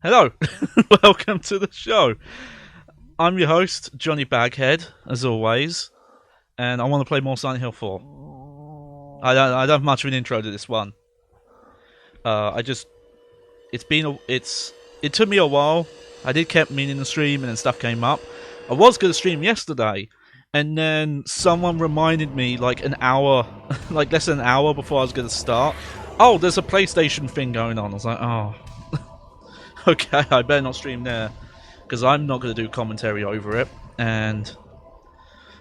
Hello, welcome to the show. I'm your host, Johnny Baghead, as always, and I want to play more Silent Hill 4. I don't have much of an intro to this one. I just, it's been, it took me a while. I did keep meaning to stream, and then stuff came up. I was going to stream yesterday, and then someone reminded me like an hour, like less than an hour before I was going to start. Oh, there's a PlayStation thing going on. I was like, oh, okay, I better not stream there because I'm not going to do commentary over it, and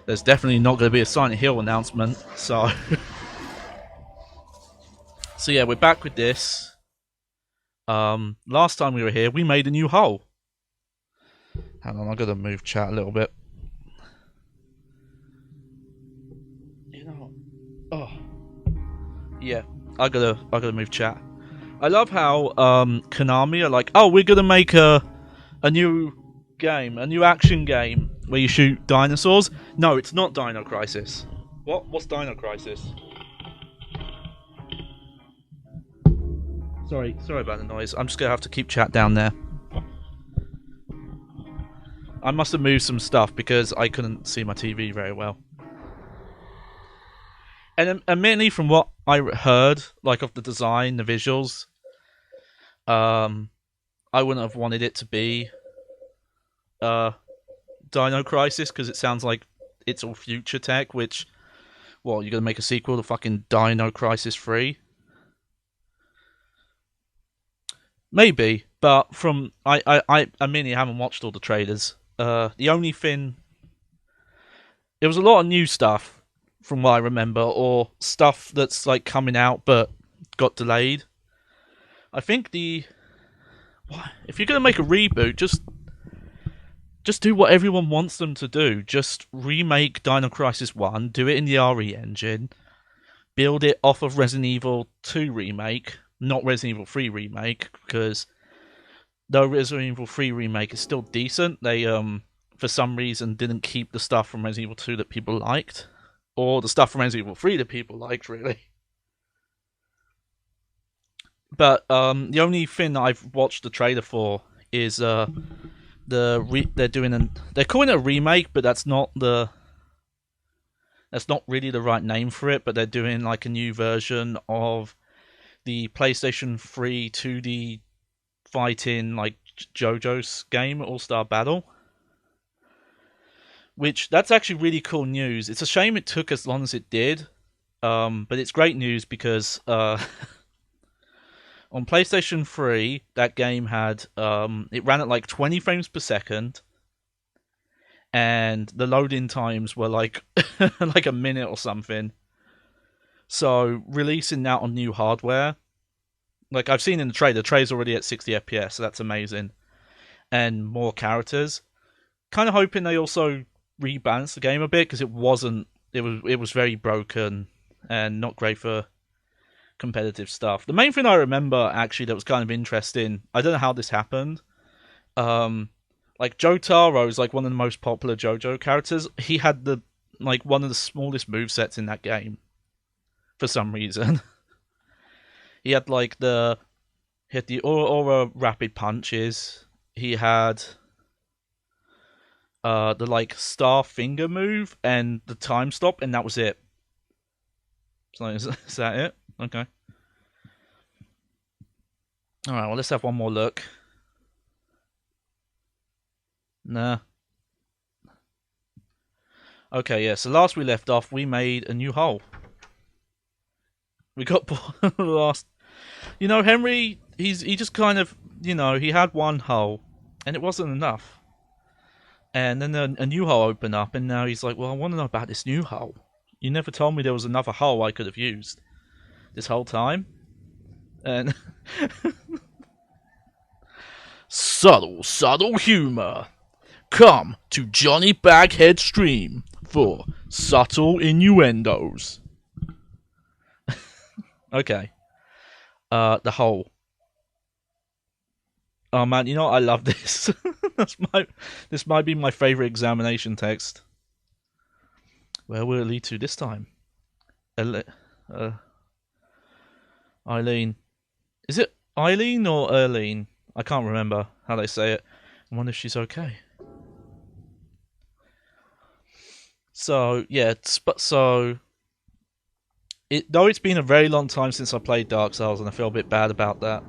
there's definitely not going to be a Silent Hill announcement. So, so yeah, we're back with this. Last time we were here, we made a new hole. Hang on, I got to move chat a little bit. You know, oh, yeah, I gotta move chat. I love how Konami are like, oh, we're gonna make a new game, a new action game where you shoot dinosaurs. No, it's not Dino Crisis. What's Dino Crisis? Sorry about the noise. I'm just gonna have to keep chat down there. I must have moved some stuff because I couldn't see my TV very well. And admittedly, from what I heard, like of the design, the visuals, I wouldn't have wanted it to be Dino Crisis because it sounds like it's all future tech. Which, well, you're gonna make a sequel to fucking Dino Crisis 3? Maybe, but from I mean, I haven't watched all the trailers. The only thing, there was a lot of new stuff from what I remember, or stuff that's like coming out but got delayed. I think if you're gonna make a reboot, just do what everyone wants them to do. Just remake Dino Crisis 1, do it in the RE engine, build it off of Resident Evil 2 remake, not Resident Evil 3 remake, because though Resident Evil 3 remake is still decent, they for some reason didn't keep the stuff from Resident Evil 2 that people liked, or the stuff from Resident Evil 3 that people liked, really. But the only thing that I've watched the trailer for is they're calling it a remake, but that's not really the right name for it. But they're doing like a new version of the PlayStation 3 2D fighting like JoJo's game, All Star Battle. Which, that's actually really cool news. It's a shame it took as long as it did, but it's great news because on PlayStation 3, that game had it ran at like 20 frames per second, and the loading times were like like a minute or something. So releasing that on new hardware, like I've seen in the trailer's already at 60 FPS, so that's amazing, and more characters. Kind of hoping they also rebalance the game a bit because it was very broken and not great for competitive stuff. The main thing I remember actually that was kind of interesting, I don't know how this happened. Like Jotaro is like one of the most popular JoJo characters. He had one of the smallest movesets in that game for some reason. He had the aura rapid punches. He had the like star finger move and the time stop, and that was it. So is that it? Okay. Alright, well, let's have one more look. Nah. Okay, yeah, so last we left off, we made a new hole. We got the last... You know, Henry, he just kind of, he had one hole, and it wasn't enough. And then a new hole opened up, and now he's like, well, I want to know about this new hole. You never told me there was another hole I could have used this whole time. And subtle humor. Come to Johnny Baghead stream for subtle innuendos. Okay. The hole. Oh man, you know what? I love this. This might be my favorite examination text. Where will it lead to this time? Eileen. Is it Eileen or Erlene? I can't remember how they say it. I wonder if she's okay. So yeah, though it's been a very long time since I played Dark Souls, and I feel a bit bad about that.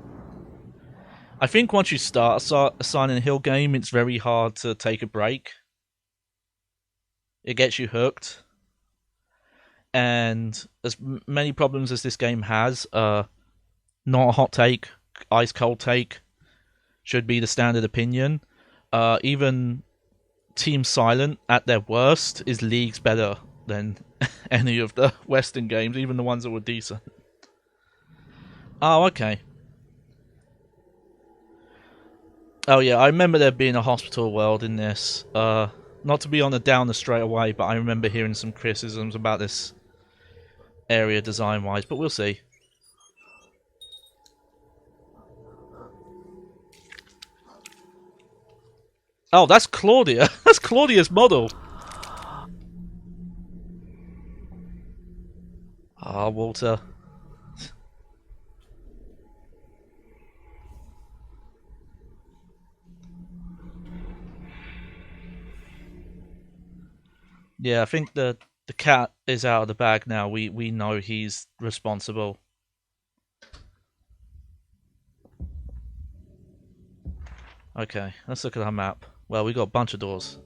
I think once you start a Silent Hill game, it's very hard to take a break. It gets you hooked, and as many problems as this game has, not a hot take, ice cold take, should be the standard opinion. Even Team Silent, at their worst, is leagues better than any of the Western games, even the ones that were decent. Oh, okay. Oh yeah, I remember there being a hospital world in this. Not to be on the downer straight away, but I remember hearing some criticisms about this area design-wise, but we'll see. Oh, that's Claudia. That's Claudia's model. Ah, oh, Walter. Yeah, I think the cat is out of the bag now. We know he's responsible. Okay, let's look at our map. Well, we got a bunch of doors.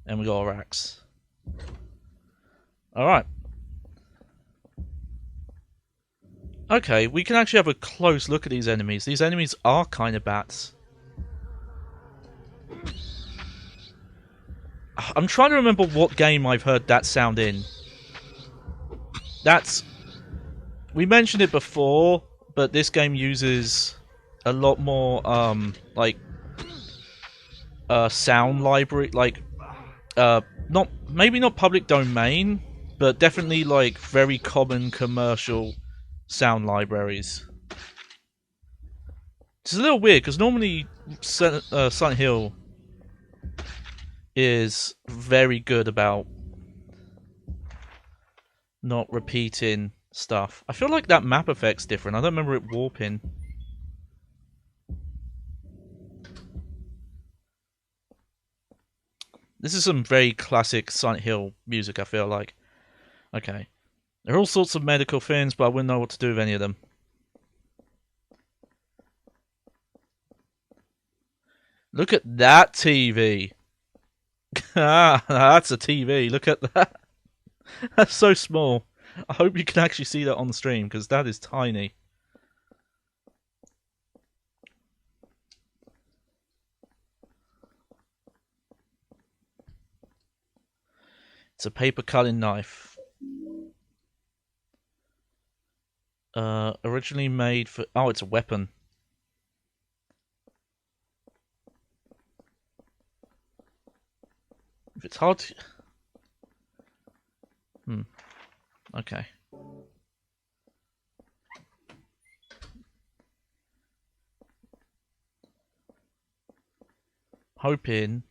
And we got our axe. Alright. Okay, we can actually have a close look at these enemies. These enemies are kind of bats. I'm trying to remember what game I've heard that sound in. We mentioned it before, but this game uses a lot more, sound library, maybe not public domain, but definitely, very common commercial sound libraries. It's a little weird, because normally Silent Hill is very good about not repeating stuff. I feel like that map effect's different. I don't remember it warping. This is some very classic Silent Hill music, I feel like. Okay. There are all sorts of medical things, but I wouldn't know what to do with any of them. Look at that TV. Ah, that's a TV. Look at that. That's so small. I hope you can actually see that on the stream, because that is tiny. It's a paper cutting knife. Originally made for... Oh, it's a weapon. If it's hard to... Okay. Hoping...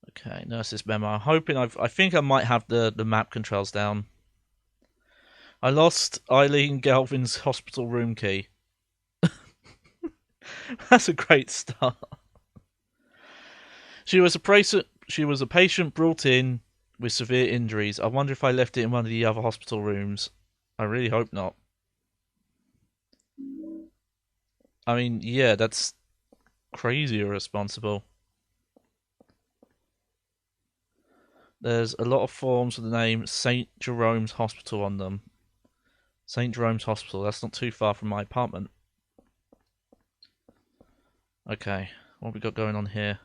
Okay, nurse's memo. I'm hoping I think I might have the map controls down. I lost Eileen Galvin's hospital room key. That's a great start. She was a patient brought in with severe injuries. I wonder if I left it in one of the other hospital rooms. I really hope not. I mean, yeah, that's crazy irresponsible. There's a lot of forms with the name St. Jerome's Hospital on them. St. Jerome's Hospital, that's not too far from my apartment. Okay, what have we got going on here?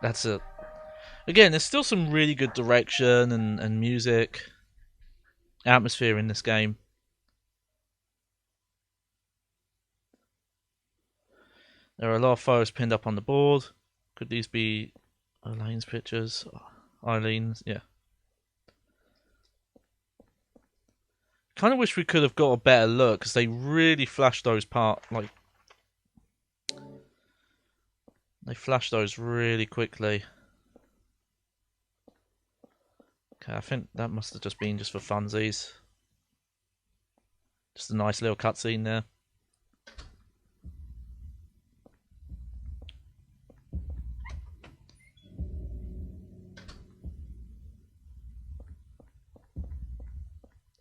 That's it. Again, there's still some really good direction and music. atmosphere in this game. There are a lot of photos pinned up on the board. Could these be Elaine's pictures? Eileen's, yeah. Kind of wish we could have got a better look because they really flashed those they flashed those really quickly. Okay, I think that must have just been just for funsies. Just a nice little cutscene there.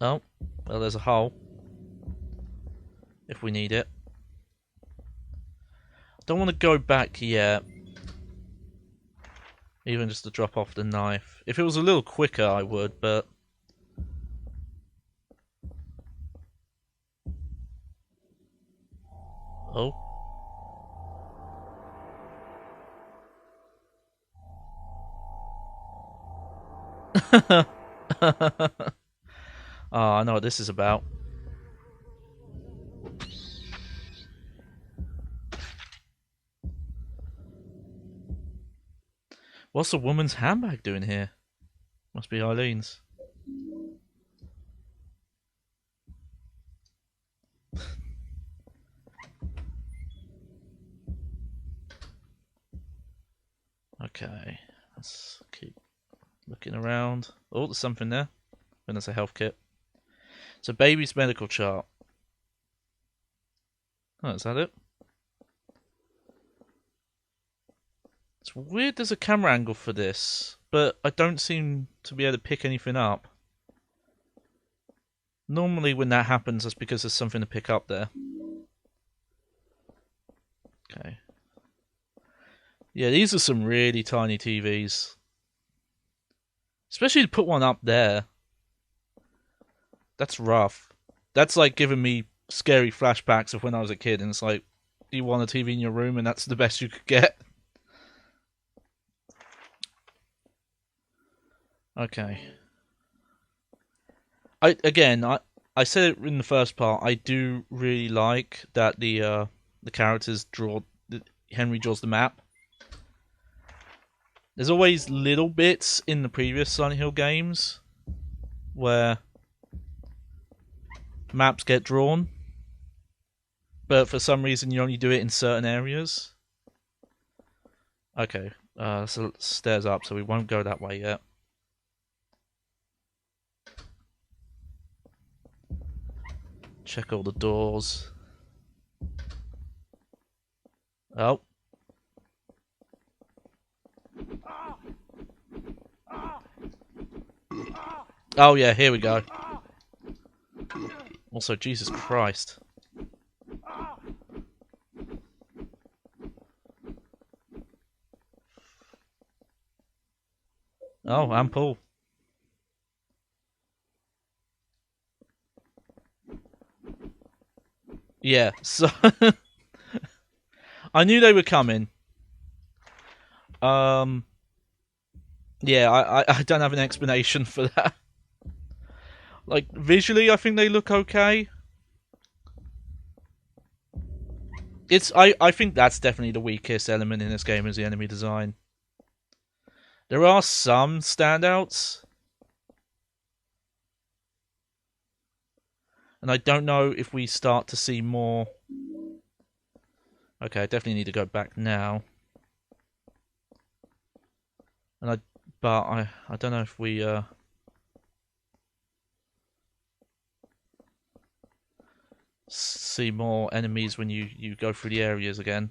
Oh, well, there's a hole. If we need it. Don't want to go back yet. Even just to drop off the knife. If it was a little quicker, I would, but... Oh. Oh, I know what this is about. What's the woman's handbag doing here? Must be Eileen's. Okay, let's keep looking around. Oh, there's something there. And there's a health kit. It's a baby's medical chart. Oh, is that it? It's weird there's a camera angle for this, but I don't seem to be able to pick anything up. Normally when that happens, that's because there's something to pick up there. Okay. Yeah, these are some really tiny TVs. Especially to put one up there. That's rough. That's like giving me scary flashbacks of when I was a kid, and it's like, you want a TV in your room and that's the best you could get. Okay. I said it in the first part, I do really like that the characters Henry draws the map. There's always little bits in the previous Silent Hill games where maps get drawn, but for some reason you only do it in certain areas. Okay, so stairs up, so we won't go that way yet. Check all the doors. Oh. Oh yeah, here we go. Also, Jesus Christ. Oh, and Paul. Yeah, so... I knew they were coming. Yeah, I don't have an explanation for that. Like, visually, I think they look okay. I think that's definitely the weakest element in this game is the enemy design. There are some standouts. And I don't know if we start to see more... Okay, I definitely need to go back now. But I don't know if we see more enemies when you go through the areas again.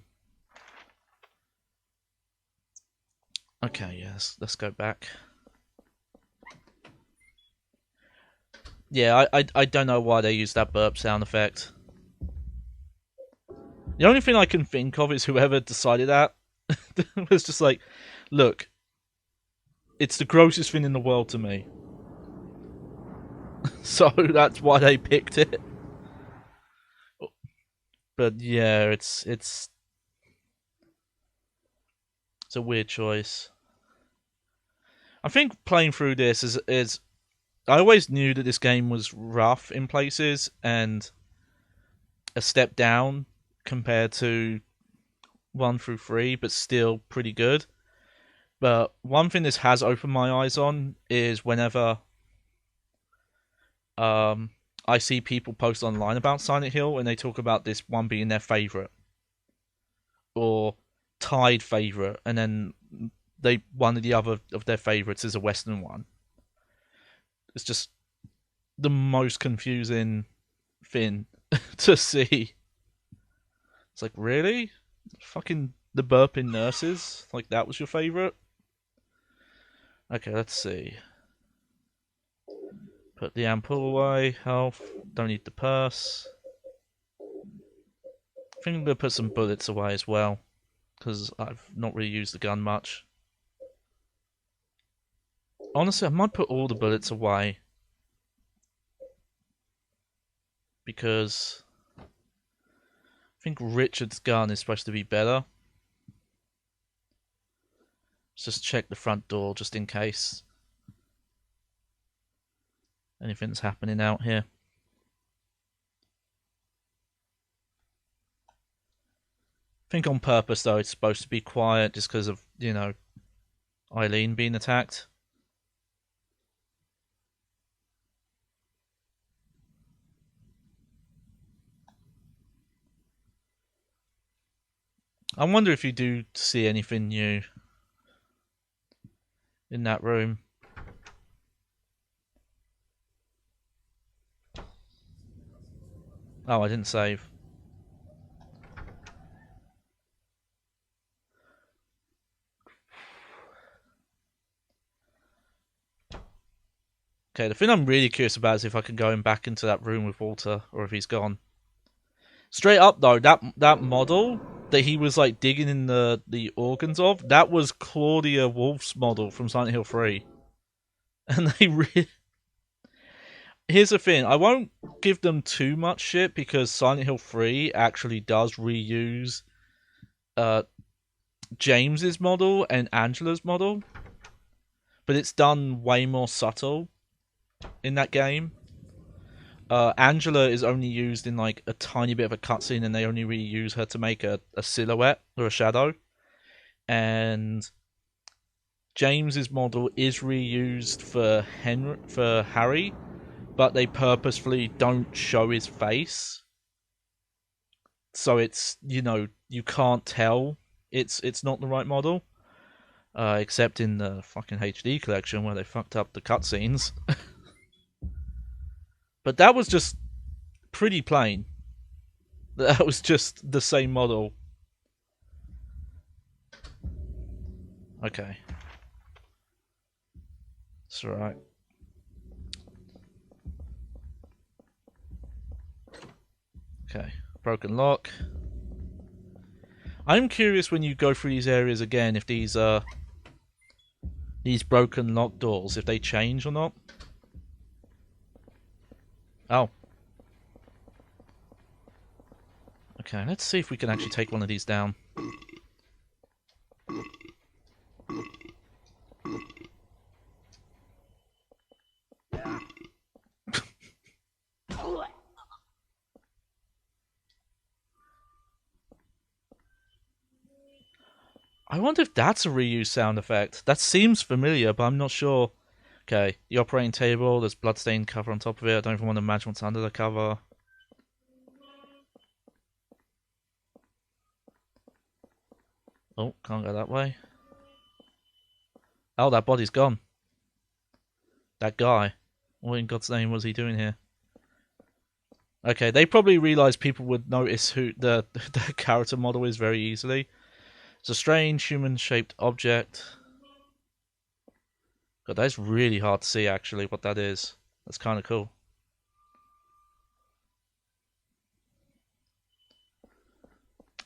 Okay, yes, let's go back. Yeah, I don't know why they used that burp sound effect. The only thing I can think of is whoever decided that was just like, look, it's the grossest thing in the world to me. So that's why they picked it. But yeah, it's a weird choice. I think playing through this is I always knew that this game was rough in places and a step down compared to 1 through 3, but still pretty good. But one thing this has opened my eyes on is whenever I see people post online about Silent Hill and they talk about this one being their favourite or tied favourite, and then one of the other of their favourites is a Western one. It's just the most confusing thing to see. It's like, really? Fucking the burping nurses? Like, that was your favourite? Okay, let's see. Put the ampoule away. Health. Don't need the purse. I think I'm going to put some bullets away as well, because I've not really used the gun much. Honestly, I might put all the bullets away, because I think Richard's gun is supposed to be better. Let's just check the front door just in case anything's happening out here. I think on purpose, though, it's supposed to be quiet just because of, Eileen being attacked. I wonder if you do see anything new in that room. Oh, I didn't save. Okay, the thing I'm really curious about is if I can go back into that room with Walter, or if he's gone. Straight up though, that model that he was like digging in the organs of, that was Claudia Wolf's model from Silent Hill 3. And here's the thing, I won't give them too much shit because Silent Hill 3 actually does reuse James's model and Angela's model, but it's done way more subtle in that game. Angela is only used in like a tiny bit of a cutscene, and they only really use her to make a silhouette or a shadow. And James's model is reused for Harry, but they purposefully don't show his face, so it's you can't tell it's not the right model. Except in the fucking HD collection where they fucked up the cutscenes. But that was just pretty plain. That was just the same model. Okay. That's alright. Okay. Broken lock. I'm curious when you go through these areas again if these broken lock doors, if they change or not. Oh. Okay, let's see if we can actually take one of these down. I wonder if that's a reused sound effect. That seems familiar, but I'm not sure. Okay, the operating table, there's bloodstained cover on top of it. I don't even want to imagine what's under the cover. Oh, can't go that way. Oh, that body's gone. That guy. What in God's name was he doing here? Okay, they probably realised people would notice who the character model is very easily. It's a strange human-shaped object. God, that's really hard to see, actually, what that is. That's kind of cool.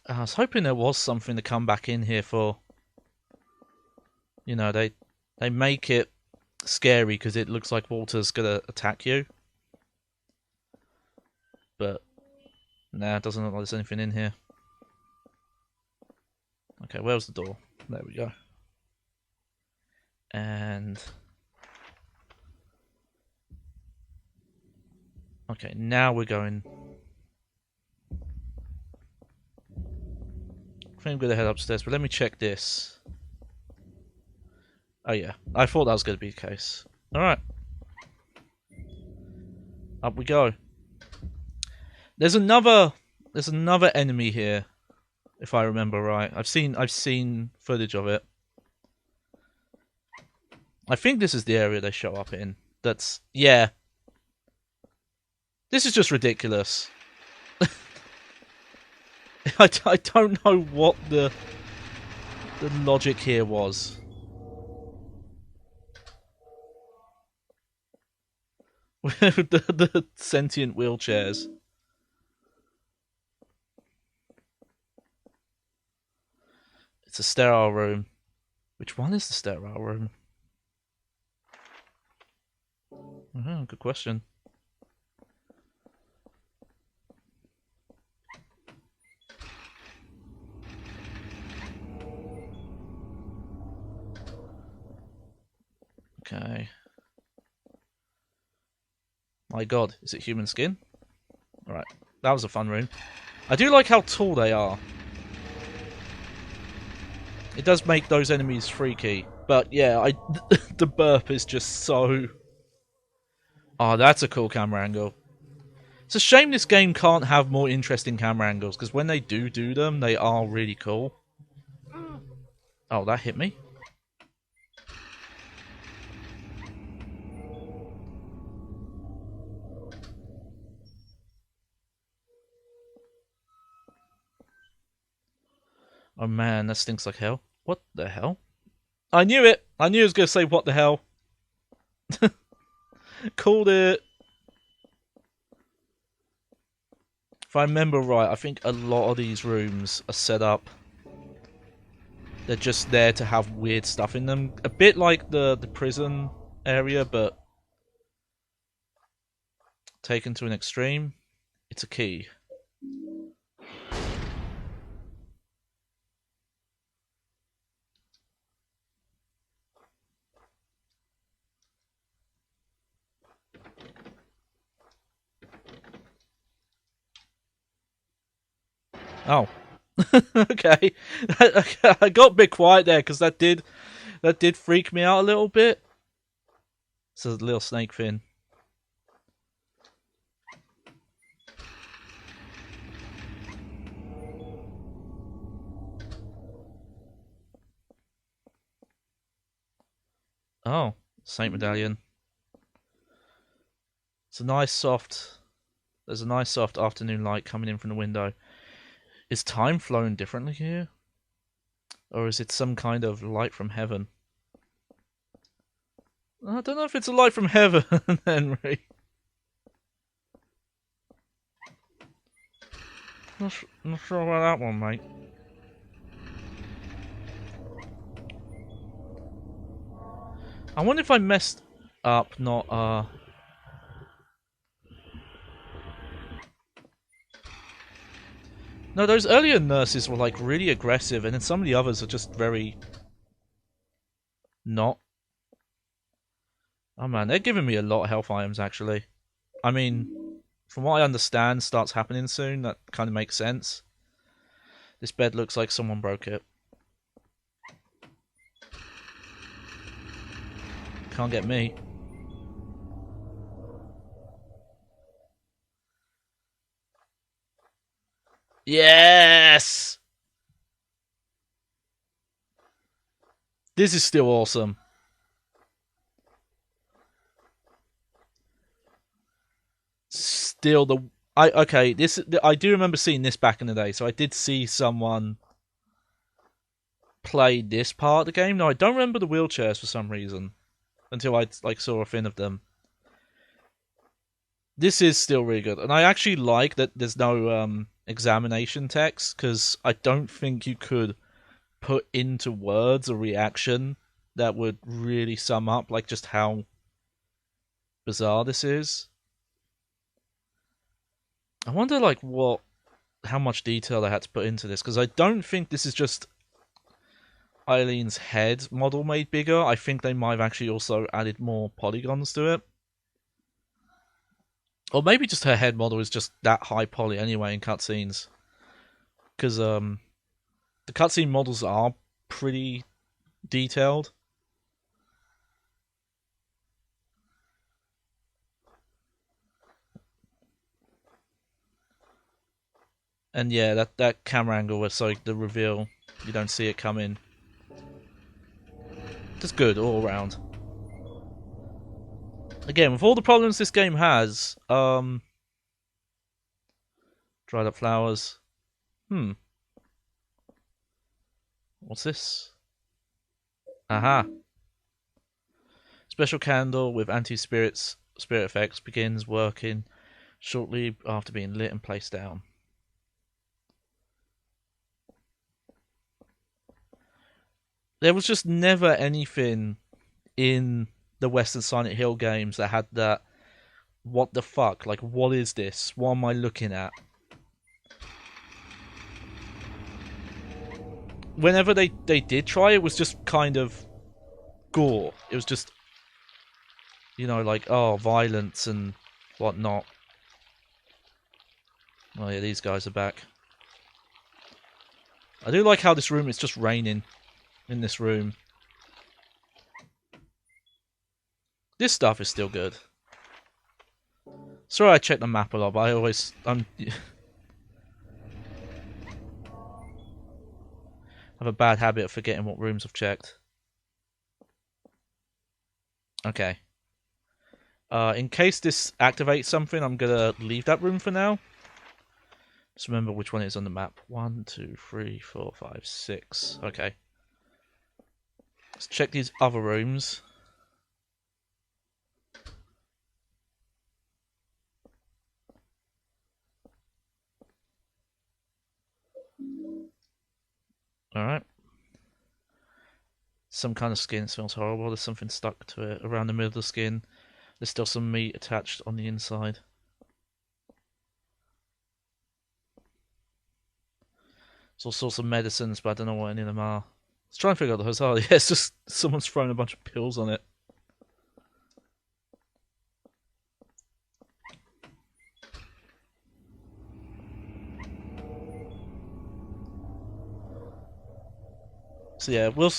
I was hoping there was something to come back in here for. They make it scary because it looks like Walter's gonna attack you. But, nah, it doesn't look like there's anything in here. Okay, where's the door? There we go. And Okay, now we're going. I think I'm going to head upstairs, but let me check this. Oh yeah, I thought that was going to be the case. Alright. Up we go. There's another enemy here, if I remember right. I've seen footage of it. I think this is the area they show up in. Yeah. This is just ridiculous. I don't know what the logic here was. With the sentient wheelchairs. It's a sterile room. Which one is the sterile room? Good question. Okay. My god, is it human skin? Alright, that was a fun room. I do like how tall they are. It does make those enemies freaky. But yeah, the burp is just so... Oh, that's a cool camera angle. It's a shame this game can't have more interesting camera angles, because when they do them, they are really cool. Oh, that hit me? Oh man, that stinks like hell. What the hell? I knew it! I knew I was going to say what the hell. Called it! If I remember right, I think a lot of these rooms are set up. They're just there to have weird stuff in them. A bit like the prison area, but taken to an extreme. It's a key. Oh. Okay. I got a bit quiet there because that did freak me out a little bit. It's a little snake fin. Oh, Saint Medallion. It's a nice soft... There's a nice soft afternoon light coming in from the window. Is time flowing differently here? Or is it some kind of light from heaven? I don't know if it's a light from heaven, Henry. Not sure about that one, mate. I wonder if I messed up not, No, those earlier nurses were, like, really aggressive, and then some of the others are just very... not. Oh man, they're giving me a lot of health items, actually. I mean, from what I understand starts happening soon, that kind of makes sense. This bed looks like someone broke it. Can't get me. Yes! This is still awesome. Still I do remember seeing this back in the day, so I did see someone play this part of the game. No, I don't remember the wheelchairs for some reason until I saw a thing of them. This is still really good, and I actually like that there's no examination text, because I don't think you could put into words a reaction that would really sum up just how bizarre this is. I wonder how much detail they had to put into this, because I don't think this is just Eileen's head model made bigger. I think they might have actually also added more polygons to it. Or maybe just her head model is just that high poly anyway in cutscenes. Because the cutscene models are pretty detailed. And yeah, that camera angle was so the reveal, you don't see it coming. Just good all around. Again, with all the problems this game has, dried up flowers. What's this? Aha. Special candle with anti-spirit effects begins working shortly after being lit and placed down. There was just never anything in the Western Silent Hill games that had that, what the fuck, like, what is this? What am I looking at? Whenever they did try, it was just kind of gore. It was just, you know, like, oh, violence and whatnot. Oh yeah, these guys are back. I do like how this room is just raining in this room. This stuff is still good. Sorry I check the map a lot, but I'm have a bad habit of forgetting what rooms I've checked. Okay. In case this activates something, I'm gonna leave that room for now. Just remember which one is on the map. 1, 2, 3, 4, 5, 6. Okay. Let's check these other rooms. Alright. Some kind of skin smells horrible. There's something stuck to it around the middle of the skin. There's still some meat attached on the inside. There's all sorts of medicines, but I don't know what any of them are. Let's try and figure out what those are. Yeah, it's just someone's thrown a bunch of pills on it. So yeah, we'll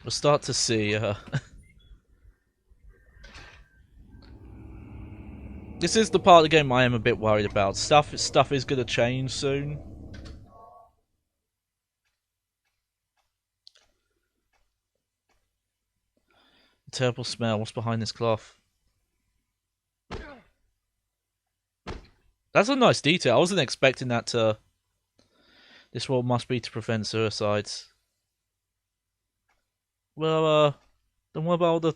start to see. This is the part of the game I am a bit worried about. Stuff is going to change soon. Terrible smell. What's behind this cloth? That's a nice detail. I wasn't expecting that to... This wall must be to prevent suicides. Well, then what about the...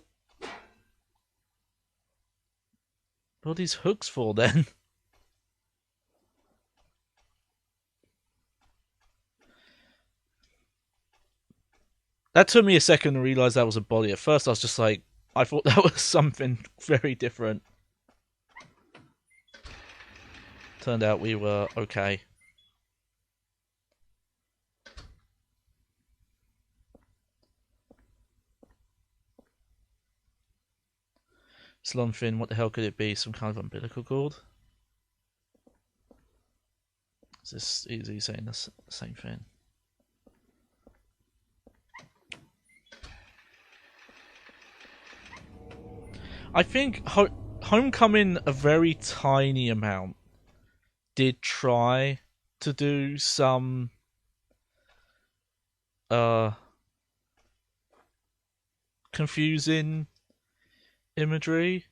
What are these hooks for, then? That took me a second to realise that was a body. At first I was just like... I thought that was something very different. Turned out we were okay. Salon fin, what the hell could it be? Some kind of umbilical cord? Is this easy saying the same thing? I think Homecoming, a very tiny amount, did try to do some confusing imagery,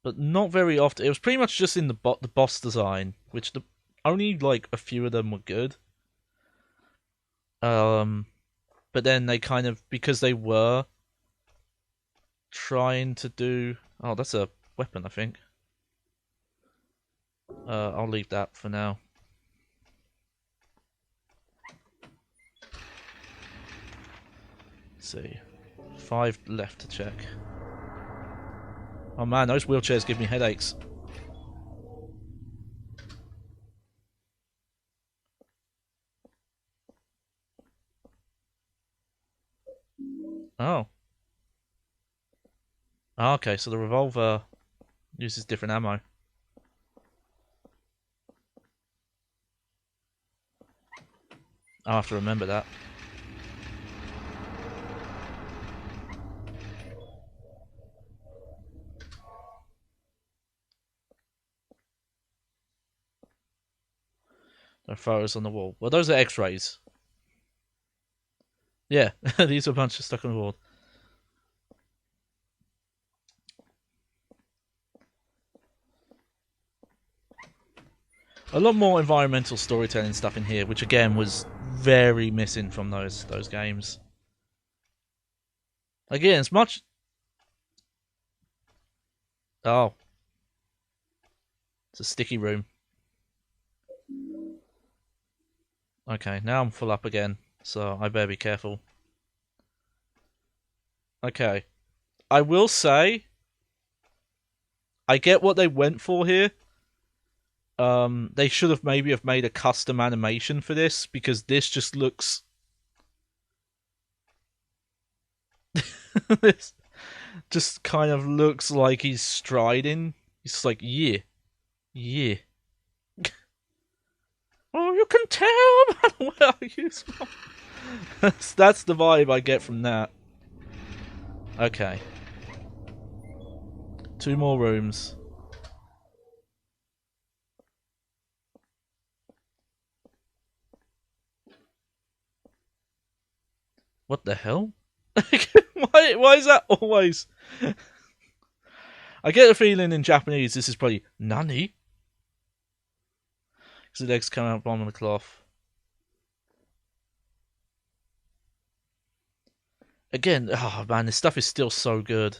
but not very often. It was pretty much just in the boss design, which only like a few of them were good. But then they kind of, because they were trying to do... Oh, that's a weapon, I think. I'll leave that for now. Let's see. 5 left to check. Oh man, those wheelchairs give me headaches. Oh. Oh, okay, so the revolver uses different ammo. I'll have to remember that. There are photos on the wall. Well, those are X-rays. Yeah, these are a bunch of stuck on the wall. A lot more environmental storytelling stuff in here, which again was very missing from those games. Again, it's much. Oh, it's a sticky room. Okay, now I'm full up again, so I better be careful. Okay, I will say, I get what they went for here. They should have maybe have made a custom animation for this, because this just looks. This just kind of looks like he's striding. He's like, yeah, yeah. Oh, you can tell by where you smell. That's the vibe I get from that. Okay. 2 more rooms. What the hell? Why is that always... I get a feeling in Japanese this is probably Nani? Because the legs come out bottom of the cloth. Again, oh man, this stuff is still so good.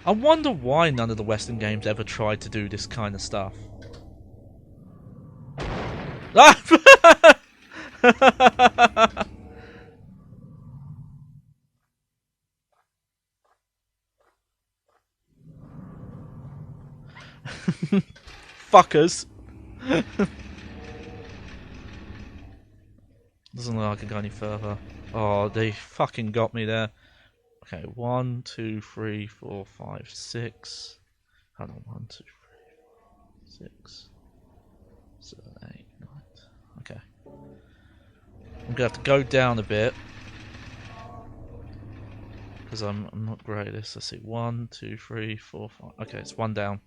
I wonder why none of the Western games ever tried to do this kind of stuff. Ah! Fuckers. Doesn't look like I can go any further. Oh, they fucking got me there. Okay, 1, 2, 3, 4, 5, 6. Hold on, 1, 2, 3, 6, 7, 8, 9. Okay. I'm gonna have to go down a bit. Because I'm not great at this. Let's see. 1, 2, 3, 4, 5. Okay, it's 1 down.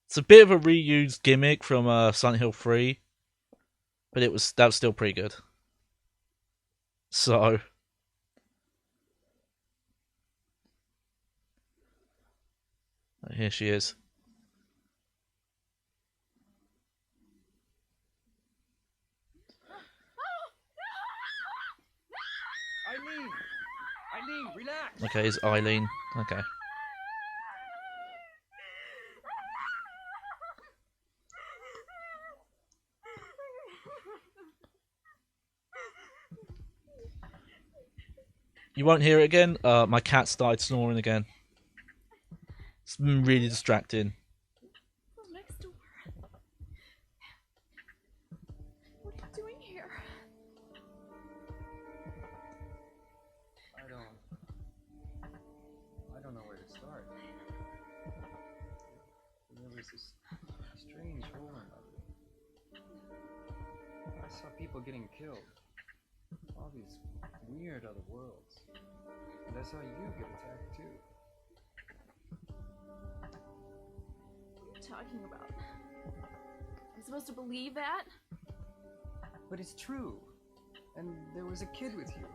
It's a bit of a reused gimmick from Silent Hill 3. But that was still pretty good. So here she is. Eileen, relax. Okay, it's Eileen. Okay. You won't hear it again. My cat started snoring again. It's been really distracting. Next door. What are you doing here? I don't know where to start. There was this strange hole in my room. I saw people getting killed. All these weird other worlds. And I saw you get attacked too. What are you talking about? I'm supposed to believe that? But it's true. And there was a kid with you.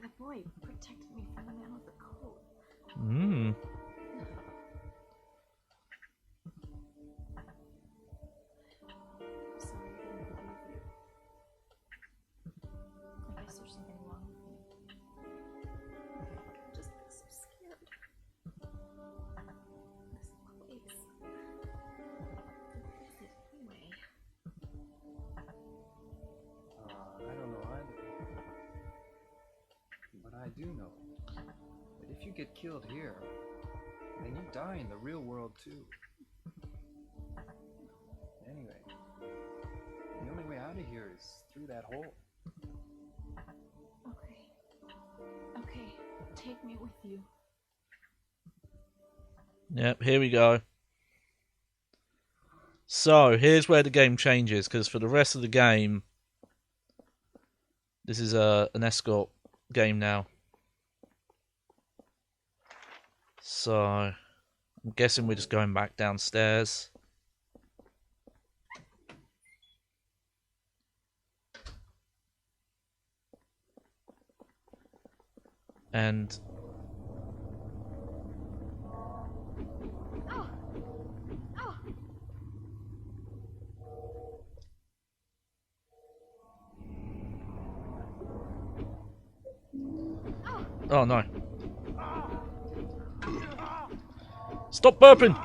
The boy protected me from the man with the coat. Mmm. I'm sorry I didn't believe you. I guess there's something wrong with me. I'm just so scared. This place. What is it anyway? I do know that if you get killed here, then you die in the real world too. Anyway, the only way out of here is through that hole. Okay. Okay, take me with you. Yep, here we go. So, here's where the game changes, because for the rest of the game, this is an escort game now. So, I'm guessing we're just going back downstairs. And... Oh. Oh. oh no. Stop burping!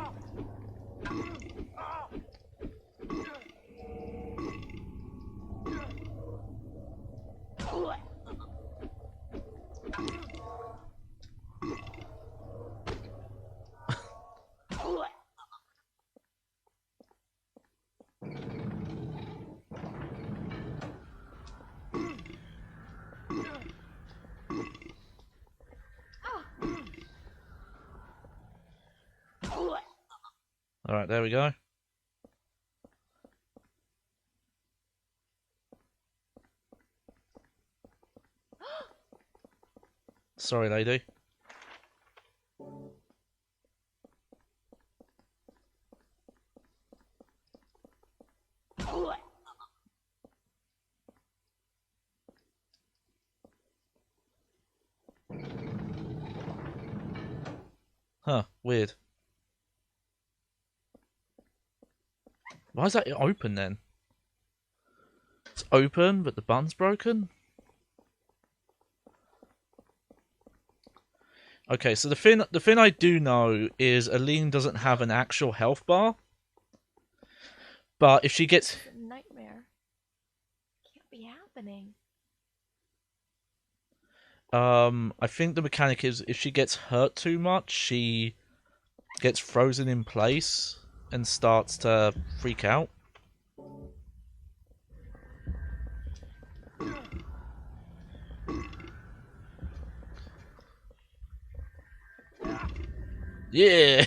Alright, there we go. Sorry, lady. Huh, weird. Why is that open then? It's open, but the button's broken? Okay, so the thing I do know is Aline doesn't have an actual health bar. But if she gets... It's a nightmare. Can't be happening. I think the mechanic is if she gets hurt too much, she gets frozen in place and starts to freak out. Yeah!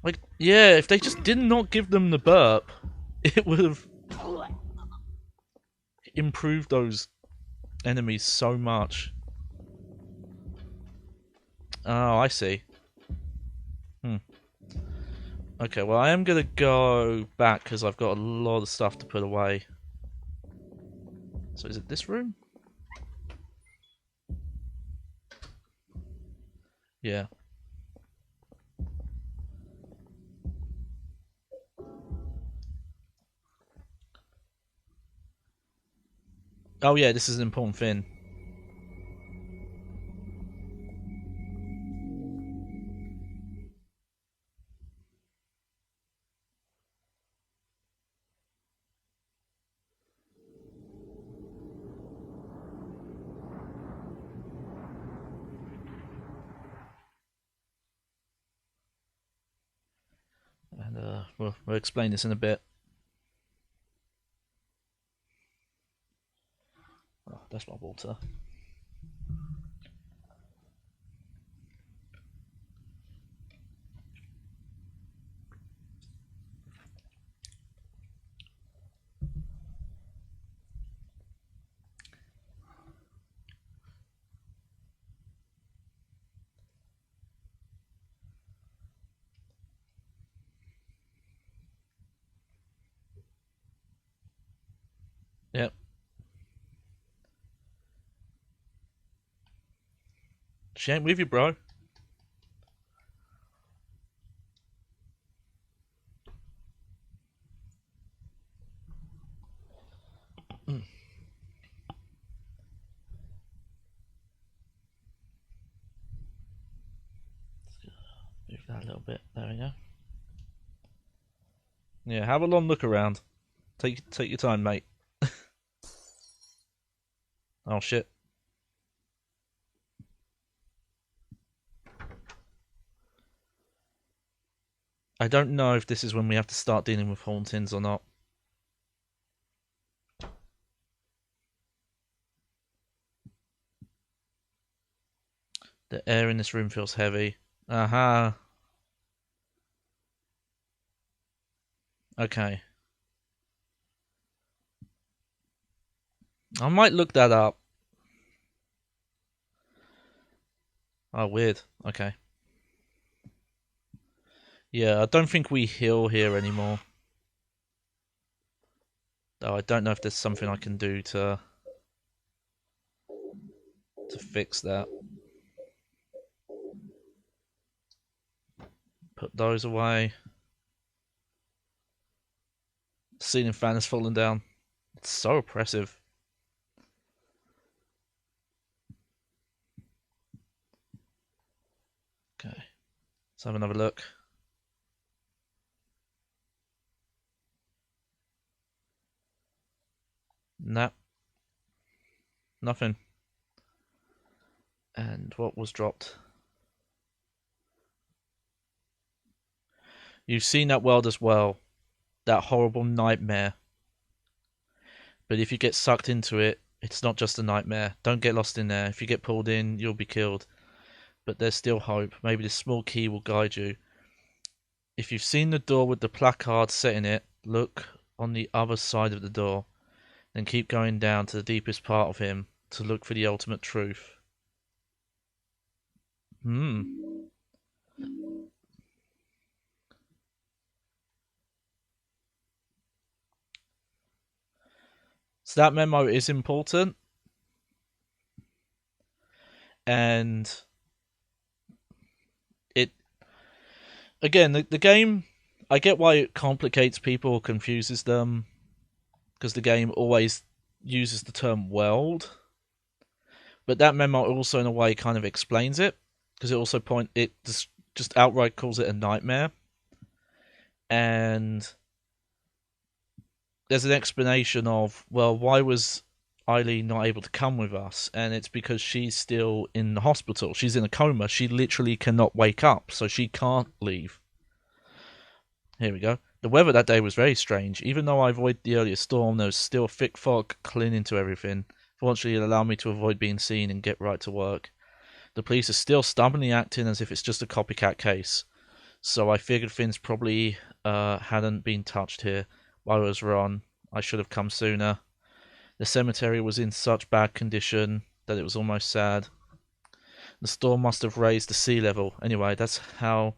Like, yeah, if they just did not give them the burp, it would have improved those enemies so much. Oh, I see. Okay, well, I am going to go back because I've got a lot of stuff to put away. So is it this room? Yeah. Oh yeah, this is an important thing. And we'll explain this in a bit. Oh, that's my water. Yep. She ain't with you, bro. Move that a little bit. There we go. Yeah, have a long look around. Take your time, mate. Oh shit. I don't know if this is when we have to start dealing with hauntings or not. The air in this room feels heavy. Aha. Okay. I might look that up. Oh, weird. Okay. Yeah, I don't think we heal here anymore. Though I don't know if there's something I can do to fix that. Put those away. Ceiling fan has fallen down. It's so oppressive. Okay. Let's have another look. Nah. Nothing. And what was dropped? You've seen that world as well. That horrible nightmare. But if you get sucked into it, it's not just a nightmare. Don't get lost in there. If you get pulled in, you'll be killed. But there's still hope. Maybe this small key will guide you. If you've seen the door with the placard set in it, look on the other side of the door. Then keep going down to the deepest part of him to look for the ultimate truth. So that memo is important. And it... Again, the game... I get why it complicates people, confuses them. Because the game always uses the term world. But that memo also, in a way, kind of explains it. Because it also just outright calls it a nightmare. And there's an explanation of, well, why was Eileen not able to come with us? And it's because she's still in the hospital. She's in a coma. She literally cannot wake up, so she can't leave. Here we go. The weather that day was very strange. Even though I avoided the earlier storm, there was still thick fog clinging to everything. Fortunately, it allowed me to avoid being seen and get right to work. The police are still stubbornly acting as if it's just a copycat case. So I figured things probably hadn't been touched here. While I was wrong, I should have come sooner. The cemetery was in such bad condition that it was almost sad. The storm must have raised the sea level. Anyway, that's how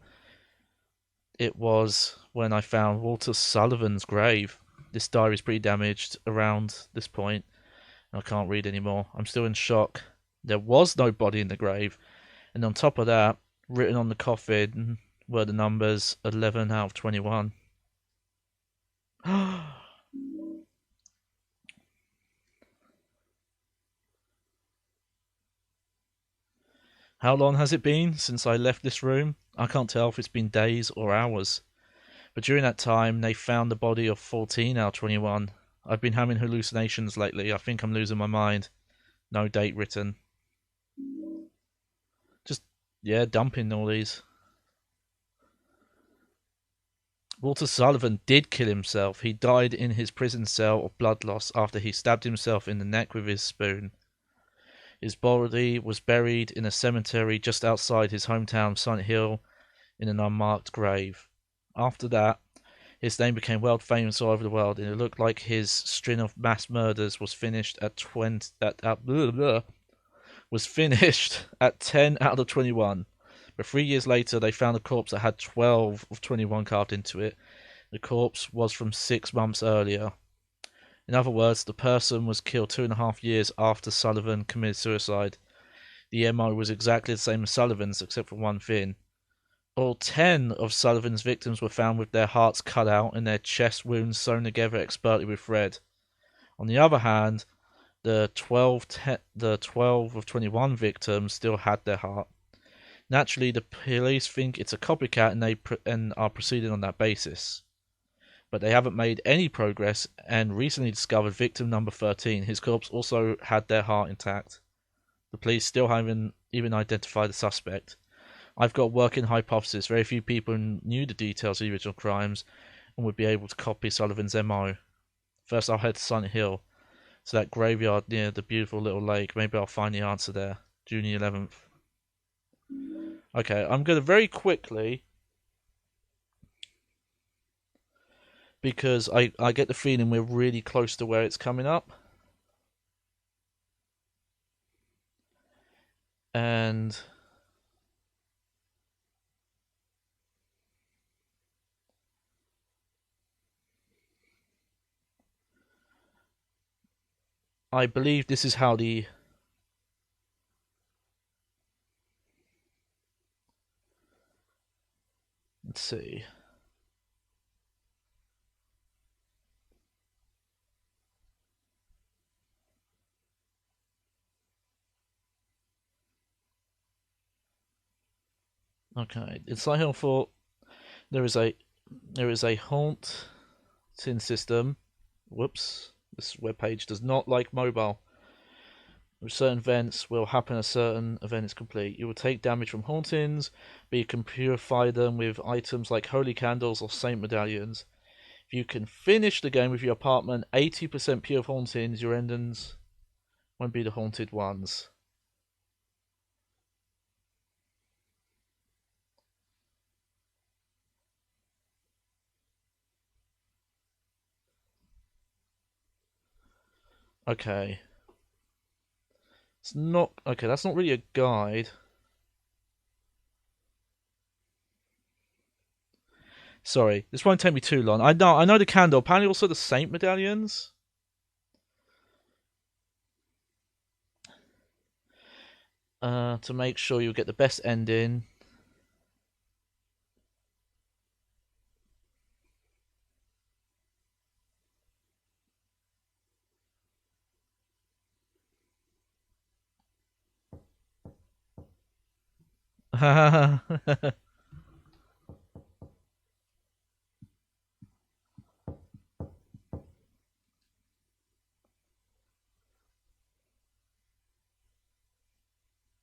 it was when I found Walter Sullivan's grave. This diary is pretty damaged around this point. I can't read anymore. I'm still in shock. There was no body in the grave. And on top of that, written on the coffin were the numbers 11 out of 21. How long has it been since I left this room? I can't tell if it's been days or hours. But during that time, they found the body of 14 out of 21. I've been having hallucinations lately. I think I'm losing my mind. No date written. Just, yeah, dumping all these. Walter Sullivan did kill himself. He died in his prison cell of blood loss after he stabbed himself in the neck with his spoon. His body was buried in a cemetery just outside his hometown, Silent Hill, in an unmarked grave. After that, his name became world famous all over the world, and it looked like his string of mass murders was finished at 10 out of 21. But 3 years later, they found a corpse that had 12 of 21 carved into it. The corpse was from 6 months earlier. In other words, the person was killed 2.5 years after Sullivan committed suicide. The MO was exactly the same as Sullivan's, except for one thing. All 10 of Sullivan's victims were found with their hearts cut out and their chest wounds sewn together expertly with thread. On the other hand, the 12 of 21 victims still had their heart. Naturally, the police think it's a copycat and are proceeding on that basis. But they haven't made any progress and recently discovered victim number 13. His corpse also had their heart intact. The police still haven't even identified the suspect. I've got a working hypothesis. Very few people knew the details of the original crimes and would be able to copy Sullivan's MO. First, I'll head to Silent Hill, to that graveyard near the beautiful little lake. Maybe I'll find the answer there. June the 11th. Okay, I'm going to very quickly, because I get the feeling we're really close to where it's coming up. And I believe this is how the... Let's see. Okay, in Silent Hill 4, there is a haunting system. Whoops, this webpage does not like mobile. Certain events will happen as certain event is complete. You will take damage from hauntings, but you can purify them with items like holy candles or saint medallions. If you can finish the game with your apartment 80% pure of hauntings, your endings won't be the haunted ones. Okay. It's not... Okay, that's not really a guide. Sorry, this won't take me too long. I know the candle. Apparently also the saint medallions. To make sure you get the best ending.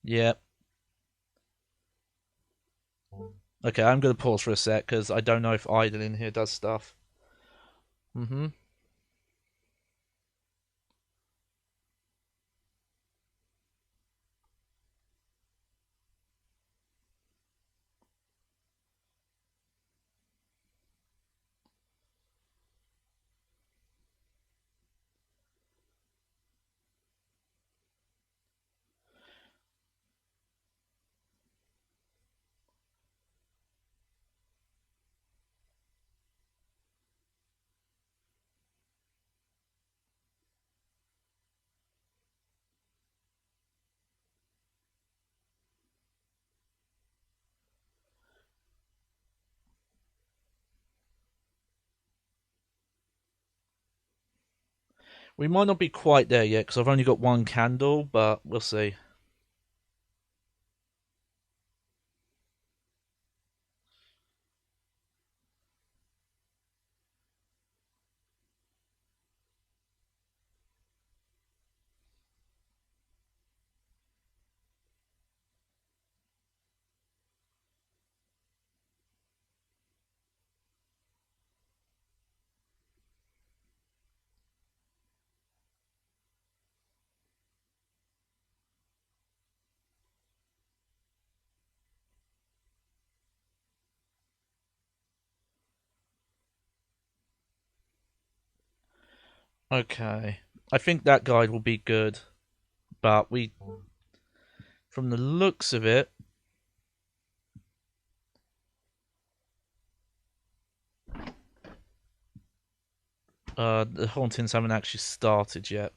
Yep. Okay, I'm going to pause for a sec because I don't know if idle in here does stuff. Mm-hmm. We might not be quite there yet because I've only got one candle, but we'll see. Okay. I think that guide will be good, but from the looks of it, the hauntings haven't actually started yet.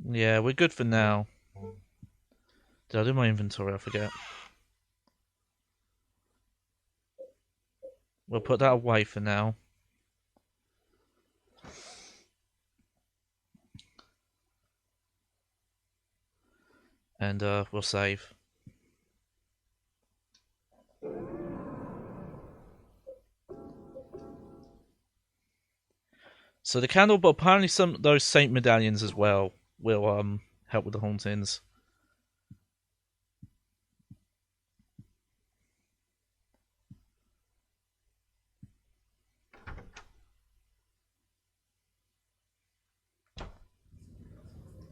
Yeah, we're good for now. Did I do my inventory? I forget. We'll put that away for now. And we'll save. So the candle, but apparently some of those saint medallions as well will help with the hauntings.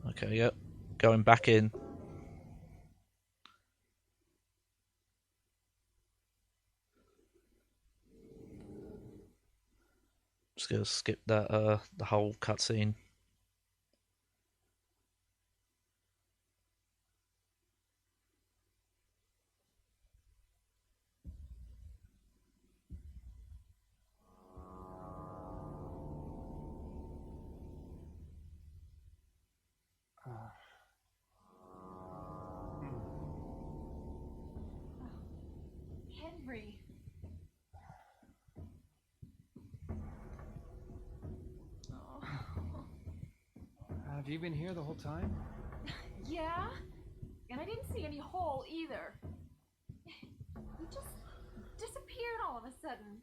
Okay, yep. Going back in. Just gonna skip that the whole cutscene. Henry. Oh. Have you been here the whole time? Yeah? And I didn't see any hole either. You just disappeared all of a sudden.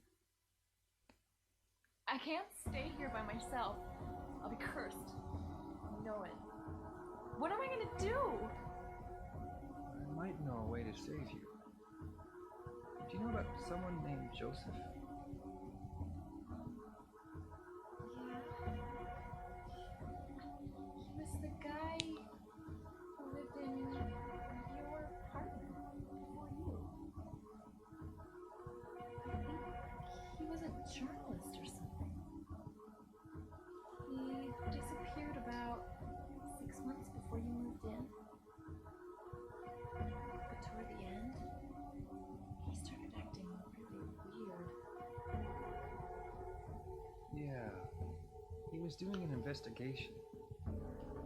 I can't stay here by myself. I'll be cursed. I know it. What am I gonna do? I might know a way to save you. Do you know about someone named Joseph? Yeah. He was the guy who lived in your apartment before you. I think he was a journalist or something. He disappeared about 6 months before you moved in. But toward the end, he started acting really weird. Yeah. He was doing an investigation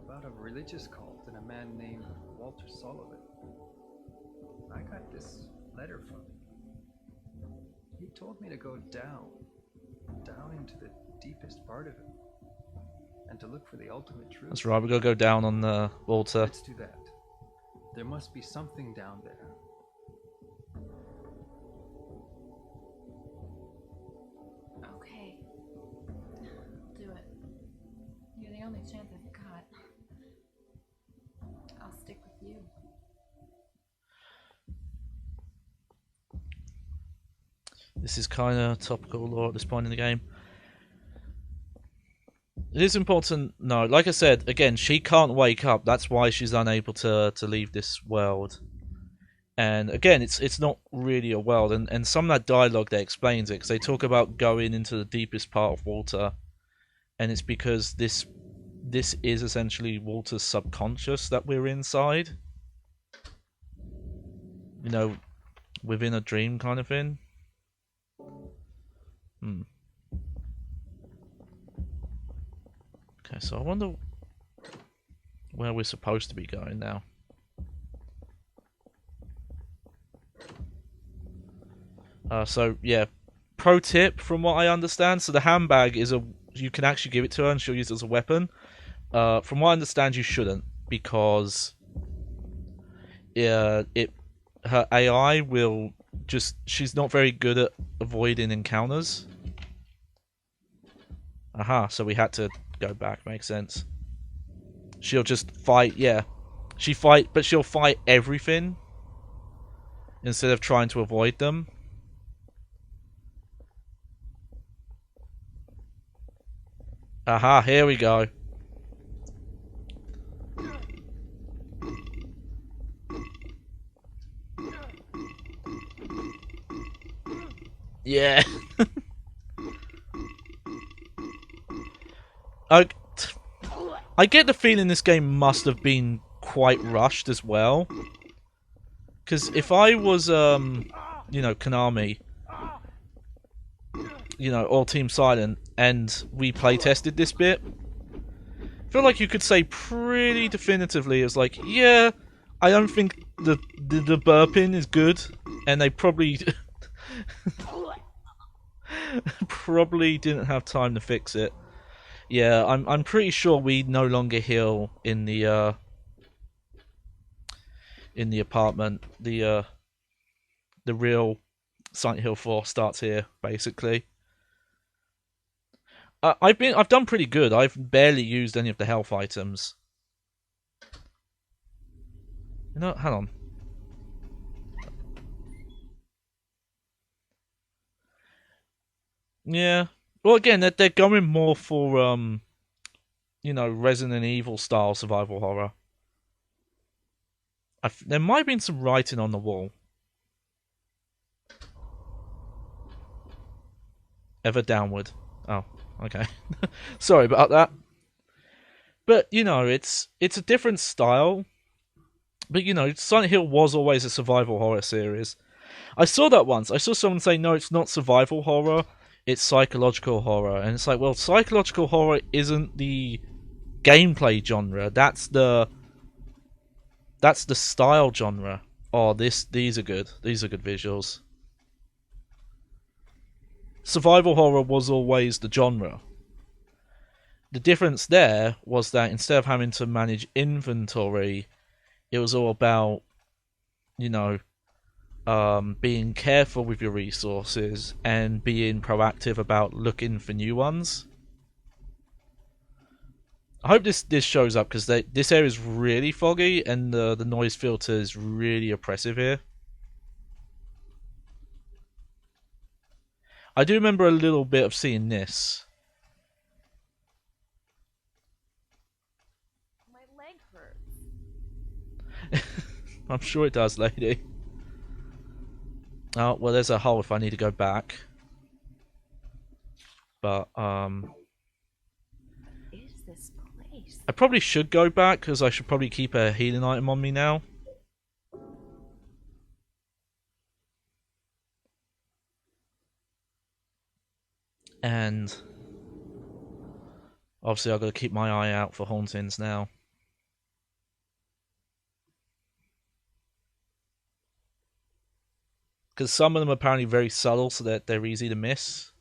about a religious cult and a man named Walter Sullivan. I got this letter from him. He told me to go down into the deepest part of it, and to look for the ultimate truth. That's right, we gotta go down on the altar. Let's do that. There must be something down there. Okay. I'll do it. You're the only chance I've got. I'll stick with you. This is kind of topical lore at this point in the game. It is important. No, like I said, again, she can't wake up. That's why she's unable to leave this world. And again, it's not really a world. And some of that dialogue that explains it, because they talk about going into the deepest part of Walter, and it's because this is essentially Walter's subconscious that we're inside. You know, within a dream kind of thing. Okay, so I wonder where we're supposed to be going now. So yeah, pro tip from what I understand. So the handbag is you can actually give it to her and she'll use it as a weapon. From what I understand, you shouldn't, because her AI will she's not very good at avoiding encounters. Aha, so we had to go back, makes sense. She'll just fight, yeah. But she'll fight everything instead of trying to avoid them. Aha, here we go. Yeah. I get the feeling this game must have been quite rushed as well. Because if I was, Konami, or Team Silent, and we play tested this bit, I feel like you could say pretty definitively, it's like, yeah, I don't think the burping is good, and they probably probably didn't have time to fix it. Yeah, I'm pretty sure we no longer heal in the in the apartment. The real Silent Hill 4 starts here, basically. I've done pretty good. I've barely used any of the health items. You know, hang on. Yeah. Well, again, they're going more for Resident Evil style survival horror. There might have been some writing on the wall. Ever downward. Oh, okay. Sorry about that. But it's a different style. But Silent Hill was always a survival horror series. I saw that once. I saw someone say, "No, it's not survival horror. It's psychological horror." And it's like, well, psychological horror isn't the gameplay genre. That's the style genre. Oh, these are good. These are good visuals. Survival horror was always the genre. The difference there was that instead of having to manage inventory, it was all about, you know, being careful with your resources and being proactive about looking for new ones. I hope this shows up because this area is really foggy and the noise filter is really oppressive here. I do remember a little bit of seeing this. My leg hurts. I'm sure it does, lady. Oh, well, there's a hole if I need to go back. But, Is this place? I probably should go back because I should probably keep a healing item on me now. And obviously I've got to keep my eye out for hauntings now. Because some of them are apparently very subtle so that they're easy to miss.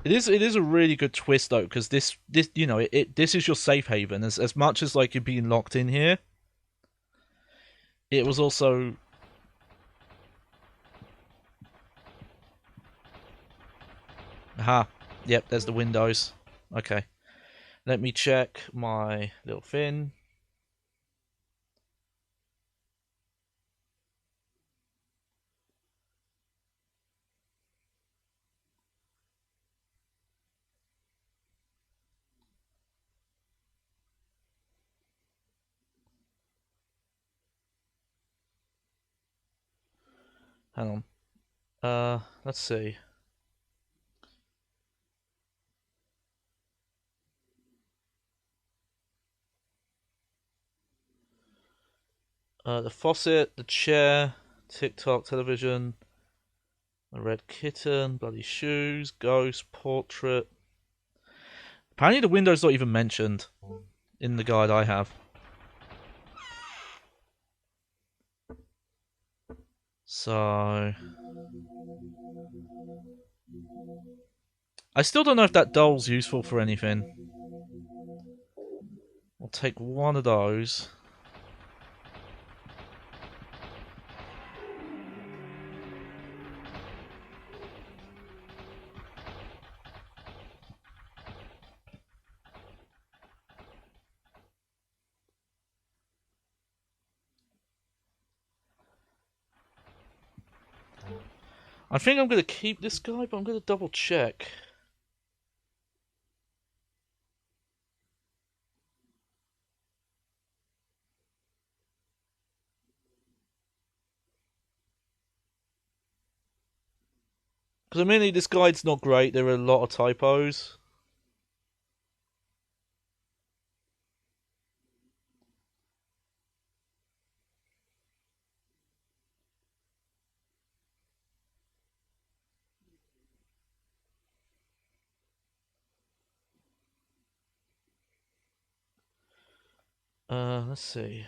It is a really good twist though, because this this is your safe haven. As much as like you're being locked in here, it was also aha. Yep, there's the windows. Okay, let me check my little thing. Hang on. Let's see. The faucet, the chair, TikTok, television, a red kitten, bloody shoes, ghost, portrait. Apparently the window's not even mentioned in the guide I have. So I still don't know if that doll's useful for anything. I'll take one of those. I think I'm going to keep this guy, but I'm going to double check. Because admittedly, this guide's not great. There are a lot of typos. Let's see.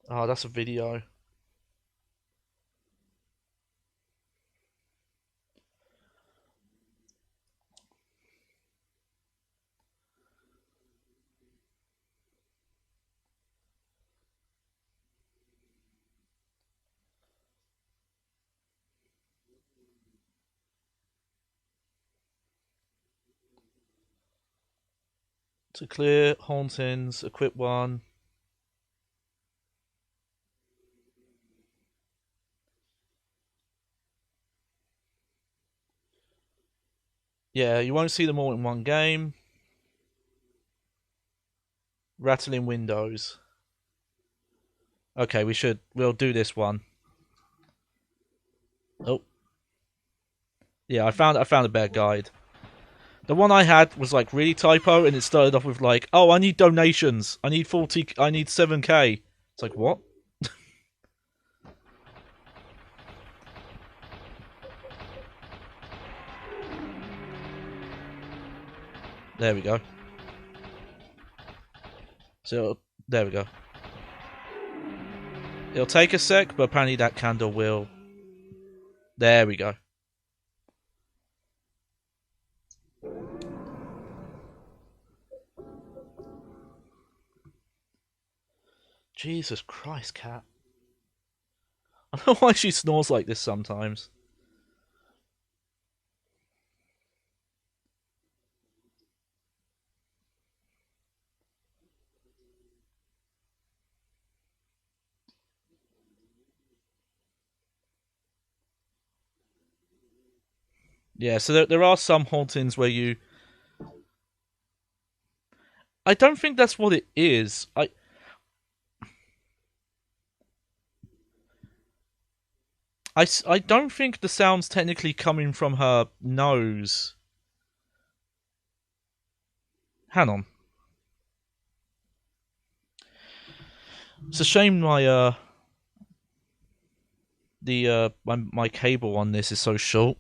Oh, that's a video. To clear hauntings, equip one. Yeah, you won't see them all in one game. Rattling windows. Okay, we'll do this one. Oh. Yeah, I found a better guide. The one I had was like really typo, and it started off with like, "Oh, I need donations. I need 7K." It's like, what? There we go. So there we go. It'll take a sec, but apparently that candle will. There we go. Jesus Christ, cat. I don't know why she snores like this sometimes. Yeah, so there are some hauntings where you. I don't think that's what it is. I don't think the sound's technically coming from her nose. Hang on. It's a shame my my cable on this is so short.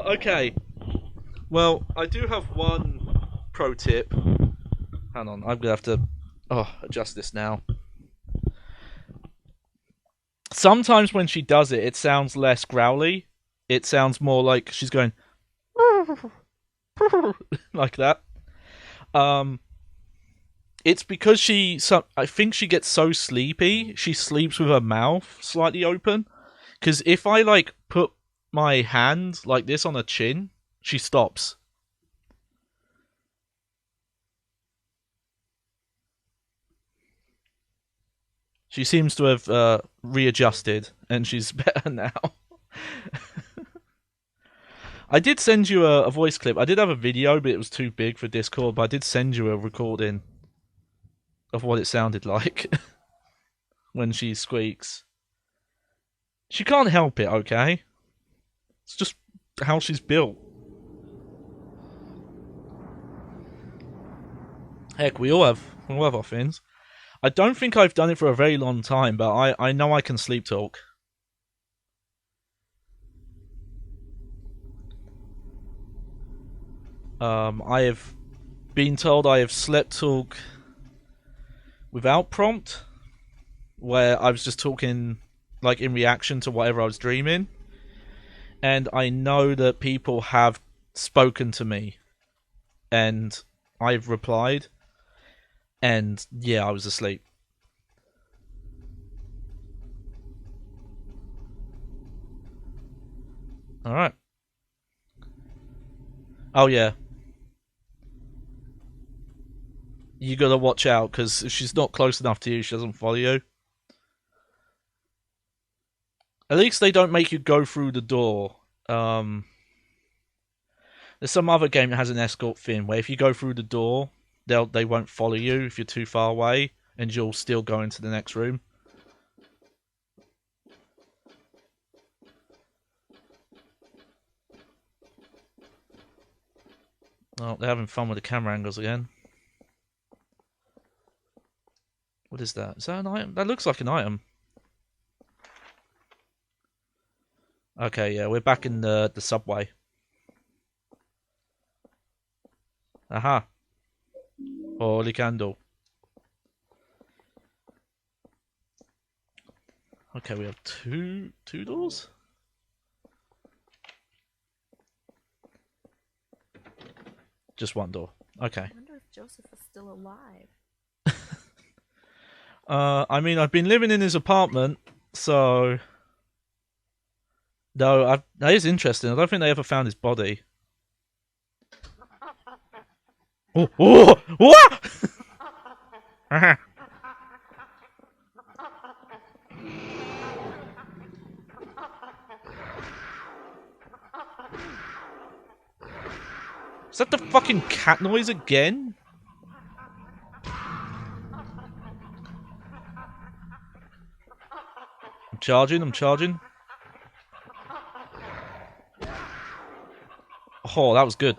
Okay. Well, I do have one pro tip. Hang on, I'm gonna have to adjust this now. Sometimes when she does it, it sounds less growly. It sounds more like she's going like that. It's because I think she gets so sleepy, she sleeps with her mouth slightly open. Because if I like put my hand like this on her chin, she stops. She seems to have readjusted, and she's better now. I did send you a voice clip. I did have a video, but it was too big for Discord. But I did send you a recording of what it sounded like when she squeaks. She can't help it, okay? It's just how she's built. Heck, we all have our things. I don't think I've done it for a very long time, but I know I can sleep talk. I have been told I have slept talk without prompt, where I was just talking like in reaction to whatever I was dreaming. and I know that people have spoken to me, and I've replied, and yeah, I was asleep. Alright. Oh yeah. You gotta watch out, because if she's not close enough to you, she doesn't follow you. At least they don't make you go through the door. There's some other game that has an escort thing where if you go through the door, they won't follow you if you're too far away, and you'll still go into the next room. Oh, they're having fun with the camera angles again. What is that? Is that an item? That looks like an item. Okay, yeah, we're back in the subway. Aha. Holy candle. Okay, we have two doors? Just one door. Okay. I wonder if Joseph is still alive. I mean, I've been living in his apartment, so... No, that is interesting. I don't think they ever found his body. Oh! What? Is that the fucking cat noise again? I'm charging. Oh, that was good.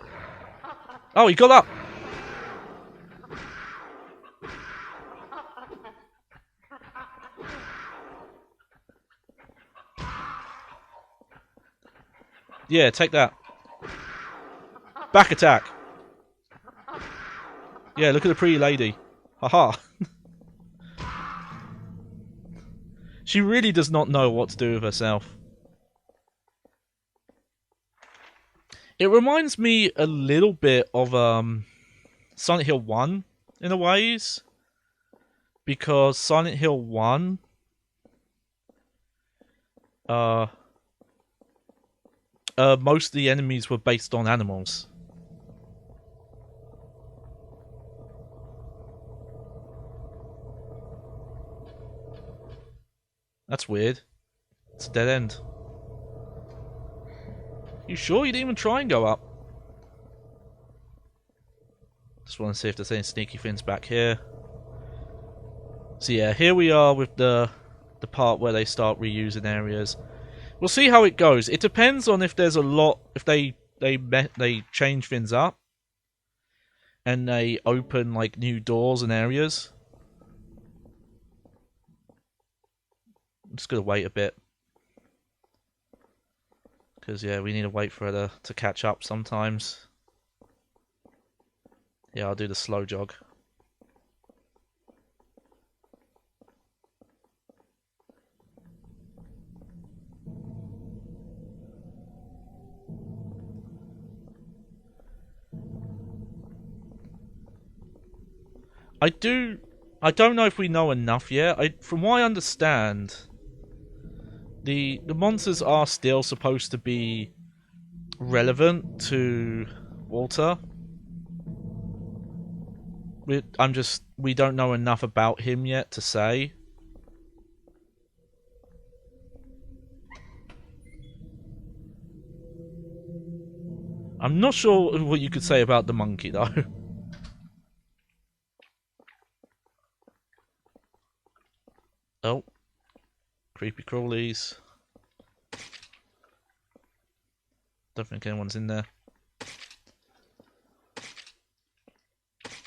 Oh, he got up! Yeah, take that. Back attack. Yeah, look at the pretty lady. Haha. She really does not know what to do with herself. It reminds me a little bit of Silent Hill 1 in a ways. Because Silent Hill 1 most of the enemies were based on animals. That's weird. It's a dead end. You sure you didn't even try and go up? Just want to see if there's any sneaky things back here. So yeah, here we are with the part where they start reusing areas. We'll see how it goes. It depends on if there's a lot, if they change things up and they open like new doors and areas. I'm just gonna wait a bit because yeah, we need to wait for her to catch up sometimes. Yeah, I'll do the slow jog. I don't know if we know enough yet. From what I understand, the monsters are still supposed to be relevant to Walter. We don't know enough about him yet to say. I'm not sure what you could say about the monkey though. Oh. Creepy crawlies. Don't think anyone's in there.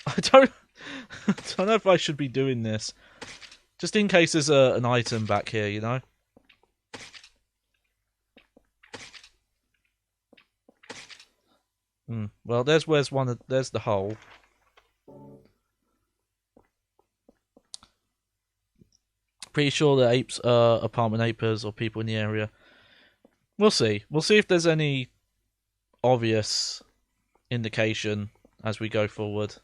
I don't know if I should be doing this. Just in case there's an item back here, you know? Well, there's the hole. Pretty sure the apes are apartment apers or people in the area. We'll see. We'll see if there's any obvious indication as we go forward.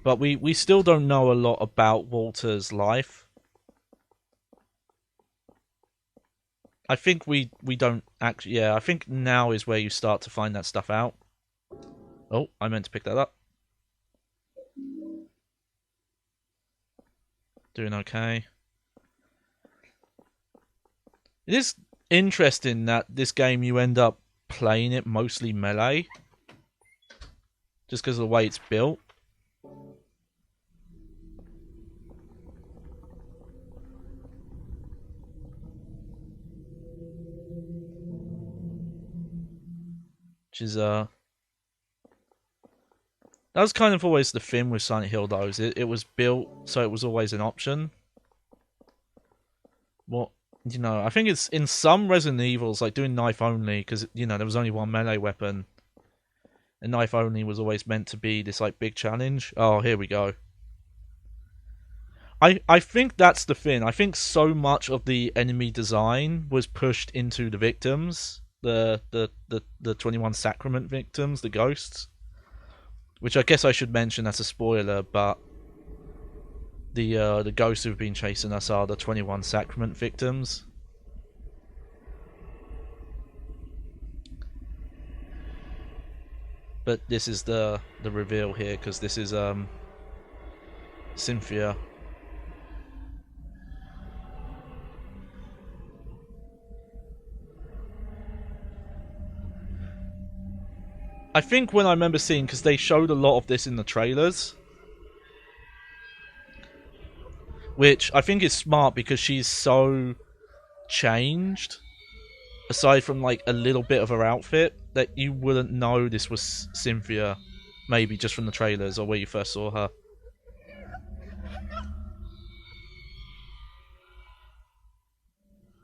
But we still don't know a lot about Walter's life. I think we don't actually... Yeah, I think now is where you start to find that stuff out. Oh, I meant to pick that up. Doing okay. It is interesting that this game you end up playing it mostly melee. Just because of the way it's built. Which is, that was kind of always the thing with Silent Hill, though. It was built so it was always an option. Well, you know, I think it's in some Resident Evils, like doing knife only, because, you know, there was only one melee weapon. And knife only was always meant to be this, like, big challenge. Oh, here we go. I think that's the thing. I think so much of the enemy design was pushed into the victims. The 21 Sacrament victims, the ghosts. Which I guess I should mention as a spoiler, but the ghosts who've been chasing us are the 21 Sacrament victims. But this is the reveal here, because this is Cynthia. I think when I remember seeing, because they showed a lot of this in the trailers, which I think is smart because she's so changed, aside from like a little bit of her outfit, that you wouldn't know this was Cynthia, maybe just from the trailers or where you first saw her.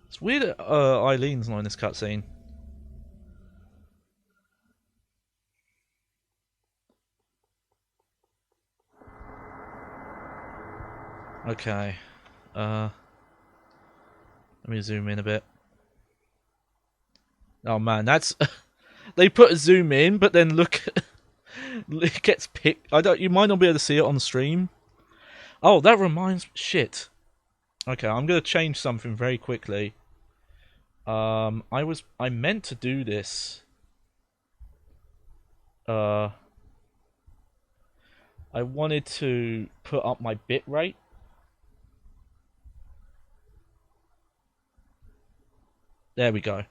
It's weird that Eileen's not in this cutscene. Okay, let me zoom in a bit. Oh man, that's they put a zoom in, but then look, it gets picked. You might not be able to see it on stream. Oh, that reminds shit. Okay, I'm gonna change something very quickly. I meant to do this. I wanted to put up my bitrate. There we go.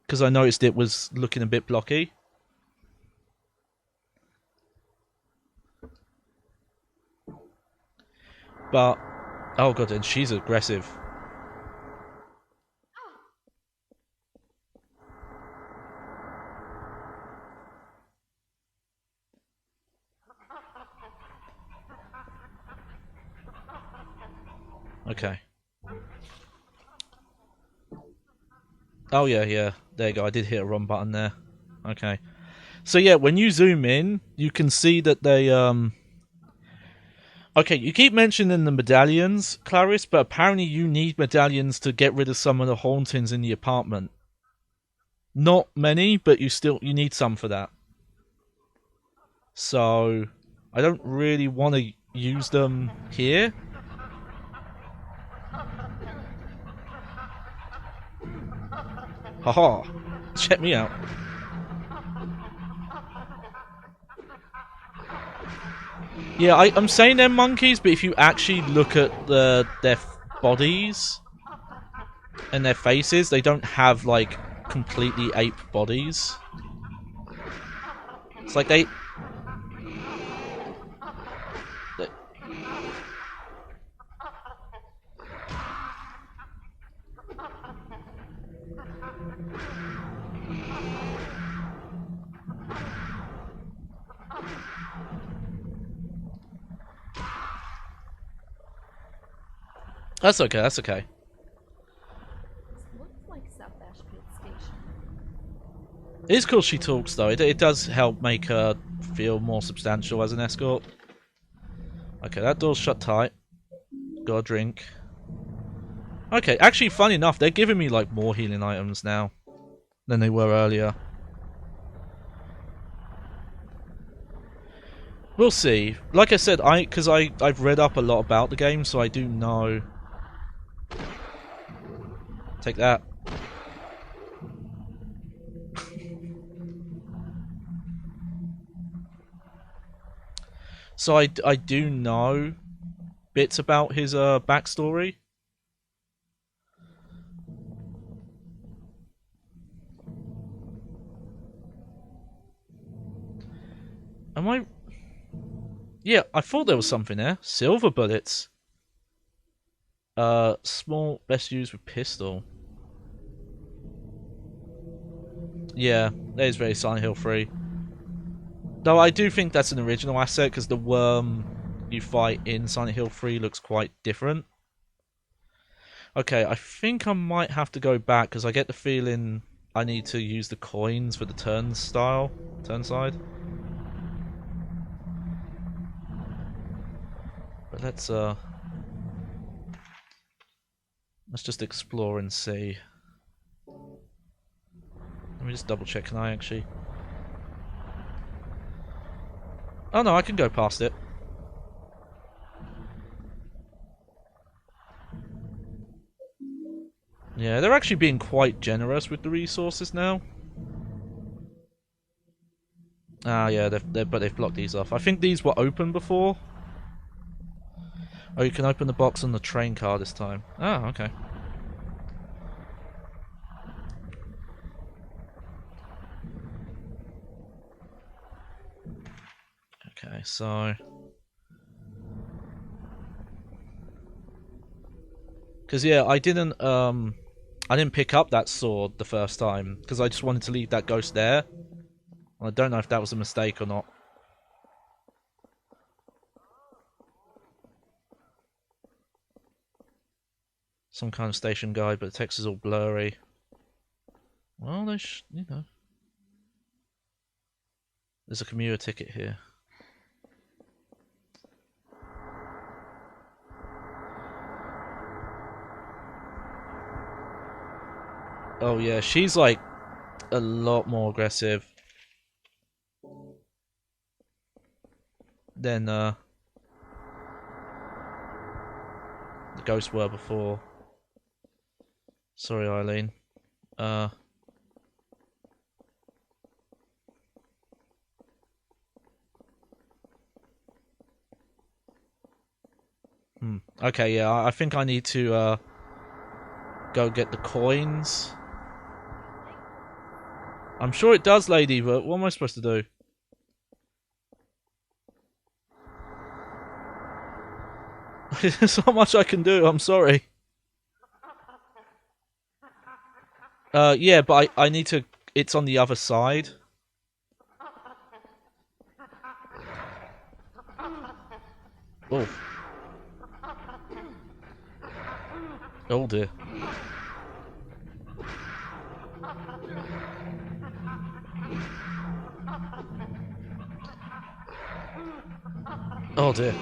Because I noticed it was looking a bit blocky. But, oh god, and she's aggressive. Okay. Oh yeah. There you go. I did hit a wrong button there. Okay. So yeah, when you zoom in, you can see that they okay, you keep mentioning the medallions, Clarice, but apparently you need medallions to get rid of some of the hauntings in the apartment. Not many, but you need some for that. So I don't really want to use them here. Haha, check me out. Yeah, I'm saying they're monkeys, but if you actually look at their bodies and their faces, they don't have like completely ape bodies. It's like they That's okay, that's okay. This looks like South Ashfield Station. It is cool she talks, though. It does help make her feel more substantial as an escort. Okay, that door's shut tight. got a drink. Okay, actually, funny enough, they're giving me like more healing items now than they were earlier. We'll see. Like I said, I've read up a lot about the game, so I do know. Take that. So I do know bits about his backstory. Am I? Yeah, I thought there was something there. Silver bullets. Small, best used with pistol. Yeah, that is very Silent Hill 3. Though I do think that's an original asset, because the worm you fight in Silent Hill 3 looks quite different. Okay, I think I might have to go back, because I get the feeling I need to use the coins for the turn side. But let's just explore and see. Let me just double check, can I actually... Oh no, I can go past it. Yeah, they're actually being quite generous with the resources now. Ah, yeah, but they've blocked these off. I think these were open before. Oh, you can open the box on the train car this time. Ah, okay. Okay, so... Because, yeah, I didn't pick up that sword the first time, because I just wanted to leave that ghost there. I don't know if that was a mistake or not. Some kind of station guide, but the text is all blurry. Well, you know. There's a commuter ticket here. Oh yeah, she's like a lot more aggressive than the ghosts were before. Sorry, Eileen. Okay, yeah, I think I need to go get the coins. I'm sure it does, lady, but what am I supposed to do? There's not much I can do, I'm sorry. Yeah, but I need to... It's on the other side. Oh. Oh dear. Oh dear.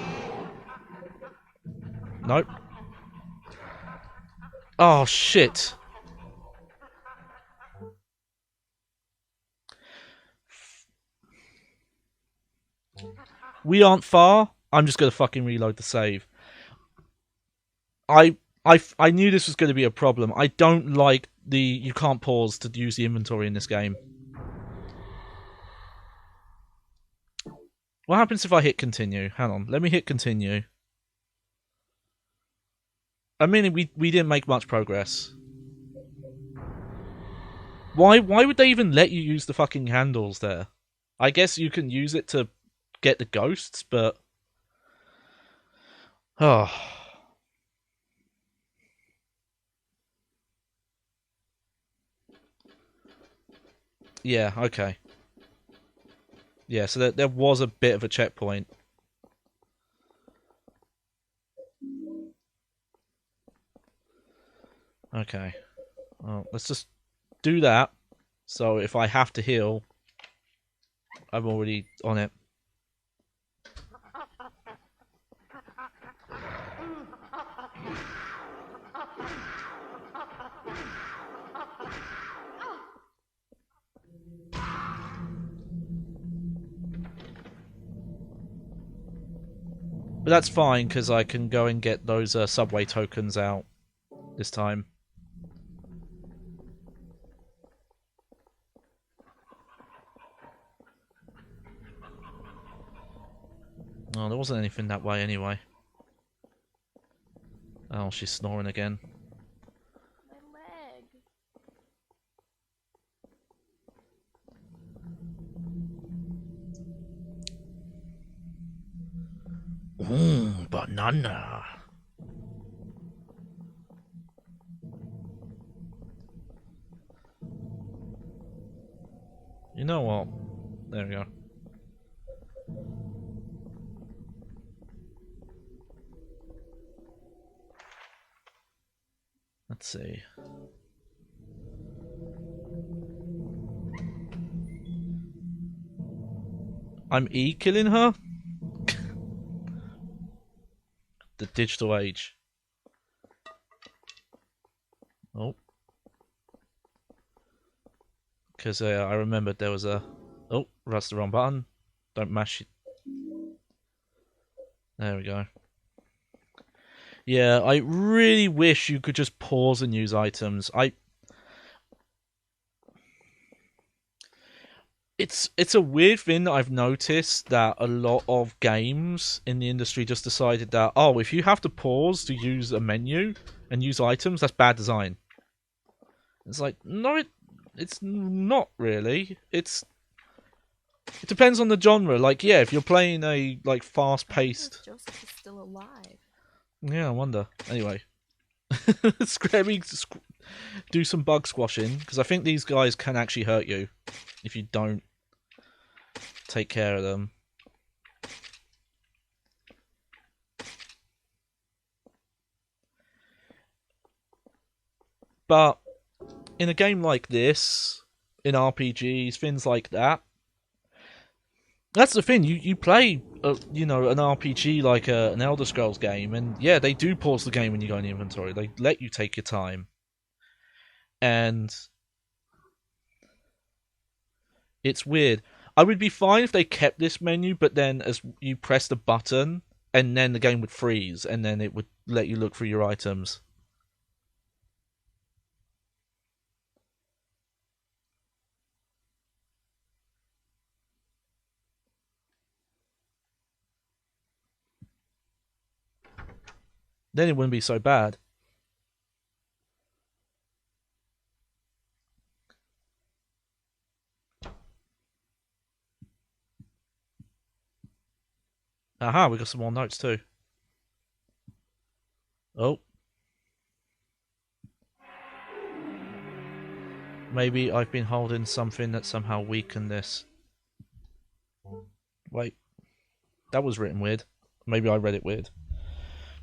Nope. Oh shit. We aren't far. I'm just gonna fucking reload the save. I knew this was going to be a problem. I don't like you can't pause to use the inventory in this game. What happens if I hit continue? Hang on, let me hit continue. I mean, we didn't make much progress. Why would they even let you use the fucking handles there? I guess you can use it to get the ghosts, but... Oh... Yeah, okay. Yeah, so there was a bit of a checkpoint. Okay. Well, let's just do that. So if I have to heal, I'm already on it. But that's fine, because I can go and get those subway tokens out this time. Oh, there wasn't anything that way anyway. Oh, she's snoring again. My leg. Banana. You know what? There we go. Let's see. I'm killing her? The digital age. Oh. Because I remembered there was a... Oh, that's the wrong button. Don't mash it. There we go. Yeah, I really wish you could just pause and use items. It's a weird thing that I've noticed, that a lot of games in the industry just decided that, oh, if you have to pause to use a menu and use items, that's bad design. It's like, no, it's not really. It depends on the genre. Like, yeah, if you're playing a like fast-paced... Joseph is still alive. Yeah, I wonder. Anyway. Let me do some bug squashing, because I think these guys can actually hurt you if you don't take care of them. But in a game like this, in RPGs, things like that, that's the thing. You play, you know, an RPG like an Elder Scrolls game, and yeah, they do pause the game when you go in the inventory. They let you take your time, and it's weird. I would be fine if they kept this menu, but then as you press the button, and then the game would freeze, and then it would let you look through your items. Then it wouldn't be so bad. Aha, we got some more notes too. Oh. Maybe I've been holding something that somehow weakened this. Wait. That was written weird. Maybe I read it weird.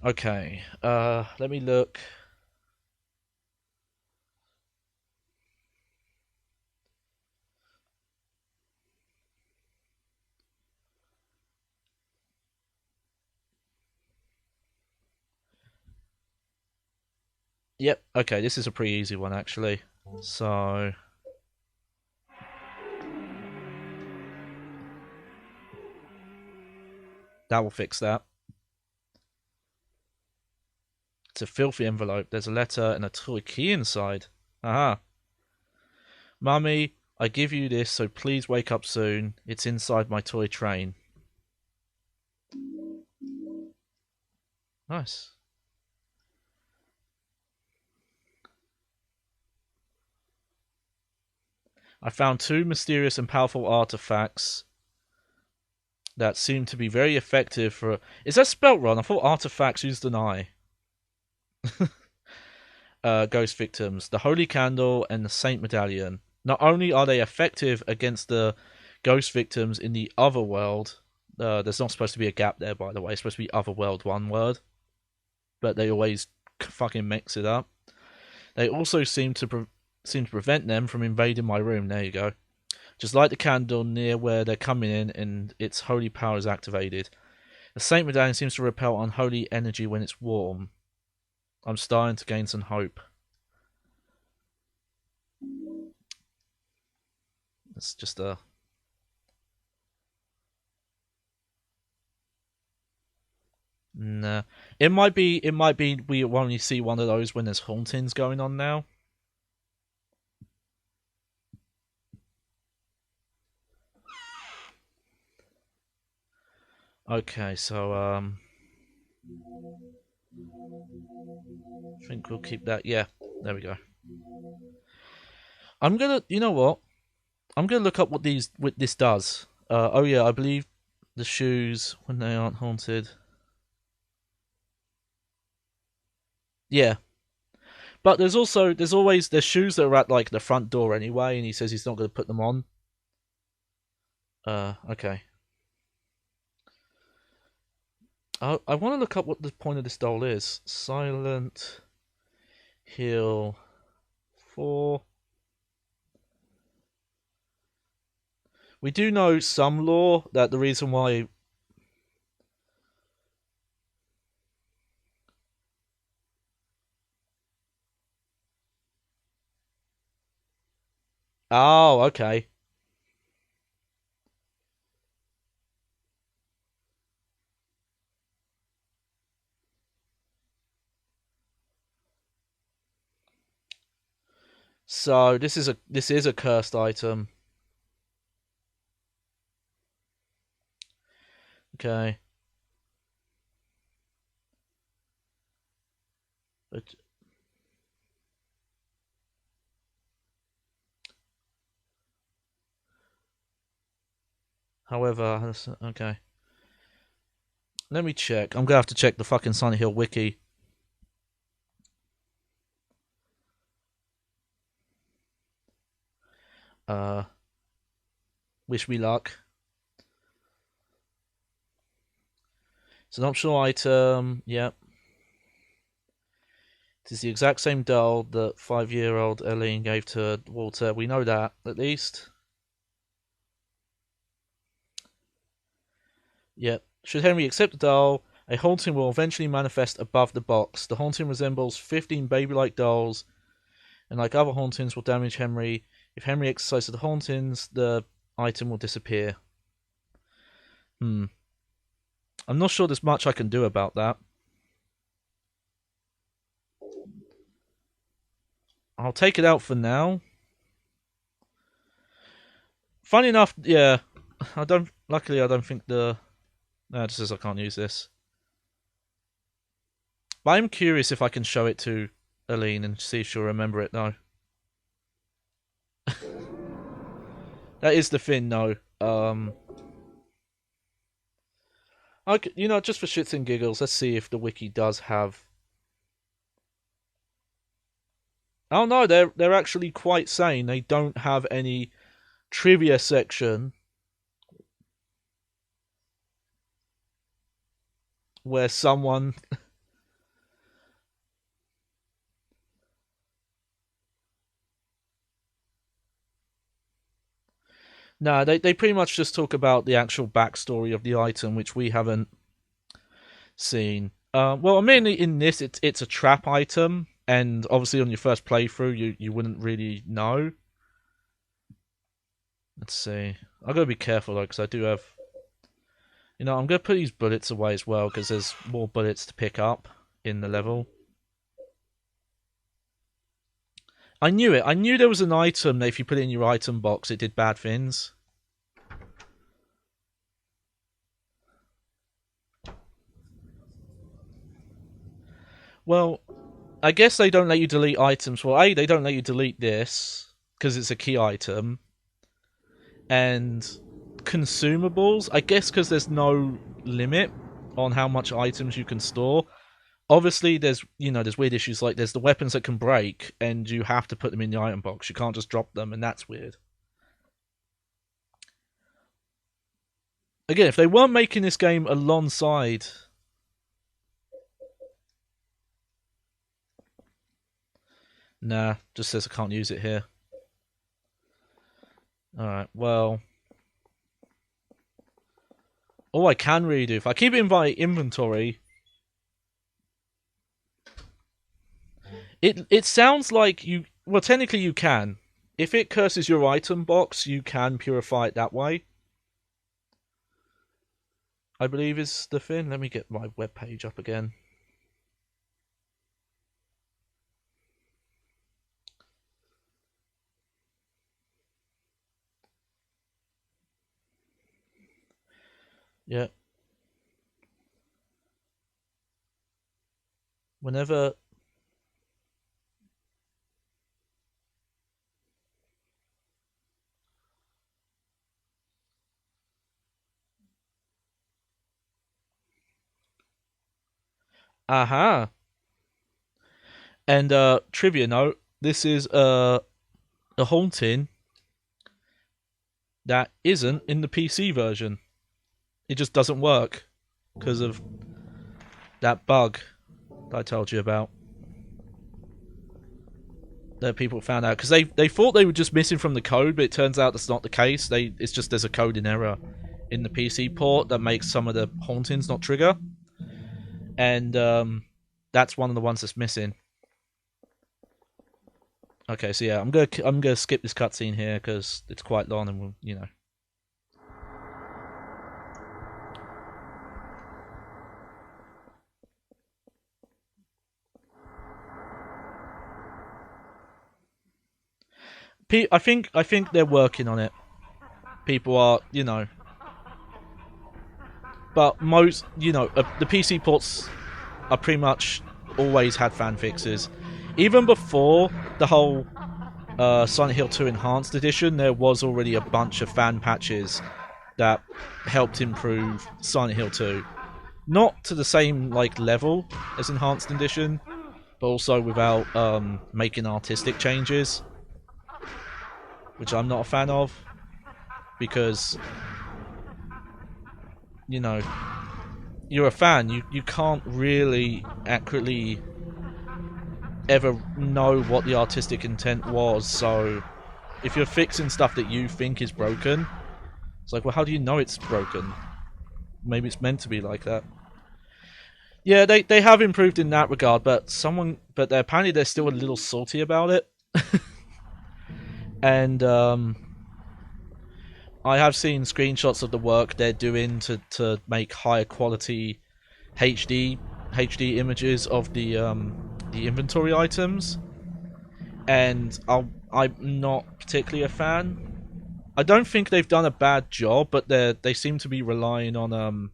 Okay. Let me look. Yep, okay, this is a pretty easy one actually. So that will fix that. It's a filthy envelope. There's a letter and a toy key inside. Aha. Mummy, I give you this, so please wake up soon. It's inside my toy train. Nice. I found 2 mysterious and powerful artifacts that seem to be very effective for... Is that spelt wrong? I thought artifacts used an I. Ghost victims. The Holy Candle and the Saint Medallion. Not only are they effective against the ghost victims in the other world... there's not supposed to be a gap there, by the way. It's supposed to be other world, one word. But they always fucking mix it up. They also seem to prevent them from invading my room. There you go. Just light the candle near where they're coming in, and its holy power is activated. The Saint Medallion seems to repel unholy energy when it's warm. I'm starting to gain some hope. It's just a... Nah. It might be. It might be. We only see one of those when there's hauntings going on now. Okay, so I think we'll keep that. Yeah, there we go. I'm gonna. You know what? I'm gonna look up what this does. Oh yeah, I believe the shoes when they aren't haunted. Yeah, but there's always there's shoes that are at like the front door anyway, and he says he's not gonna put them on. Okay. I want to look up what the point of this doll is. Silent Hill 4. We do know some lore that the reason why. Oh, okay. So this is a cursed item. Okay. But however, okay. Let me check. I'm gonna have to check the fucking Sunny Hill wiki. Uh, wish me luck. It's an optional item. Yep. It is the exact same doll that 5-year-old Eileen gave to Walter. We know that, at least. Yep. Should Henry accept the doll, a haunting will eventually manifest above the box. The haunting resembles 15 baby-like dolls, and like other hauntings, will damage Henry. If Henry exercises the hauntings, the item will disappear. I'm not sure there's much I can do about that. I'll take it out for now. Funny enough, yeah. Luckily, I don't think the. No, it just says I can't use this. But I'm curious if I can show it to Aline and see if she'll remember it, though. That is the thing, though. Okay, just for shits and giggles, let's see if the wiki does have. Oh no, they're actually quite sane. They don't have any trivia section where someone. No, they pretty much just talk about the actual backstory of the item, which we haven't seen. Well, mainly in this, it's a trap item, and obviously on your first playthrough, you wouldn't really know. Let's see. I've got to be careful though, because I do have. I'm going to put these bullets away as well, because there's more bullets to pick up in the level. I knew it. I knew there was an item that if you put it in your item box, it did bad things. Well, I guess they don't let you delete items. Well, they don't let you delete this because it's a key item. And consumables, I guess because there's no limit on how much items you can store. Obviously, there's weird issues like there's the weapons that can break, and you have to put them in the item box. You can't just drop them, and that's weird. Again, if they weren't making this game alongside. Nah, just says I can't use it here. Alright, well. All I can really do, if I keep it in my inventory. It sounds like you. Well, technically you can. If it curses your item box, you can purify it that way. I believe is the thing. Let me get my webpage up again. Yeah. Whenever... Aha! And trivia note, this is a haunting that isn't in the PC version. It just doesn't work because of that bug that I told you about. That people found out because they thought they were just missing from the code, but it turns out that's not the case. It's just there's a coding error in the PC port that makes some of the hauntings not trigger, and that's one of the ones that's missing. Okay, so yeah, I'm gonna skip this cutscene here because it's quite long, and we'll, you know. I think they're working on it. People are, you know, but most, you know, the PC ports are pretty much always had fan fixes. Even before the whole Silent Hill 2 Enhanced Edition, there was already a bunch of fan patches that helped improve Silent Hill 2. Not to the same like level as Enhanced Edition, but also without making artistic changes, which I'm not a fan of, because, you know, you're a fan, you can't really accurately ever know what the artistic intent was, so if you're fixing stuff that you think is broken, it's like, well, how do you know it's broken? Maybe it's meant to be like that. Yeah, they have improved in that regard, but apparently they're still a little salty about it. And I have seen screenshots of the work they're doing to make higher quality HD images of the inventory items, and I'm not particularly a fan. I don't think they've done a bad job, but they seem to be relying on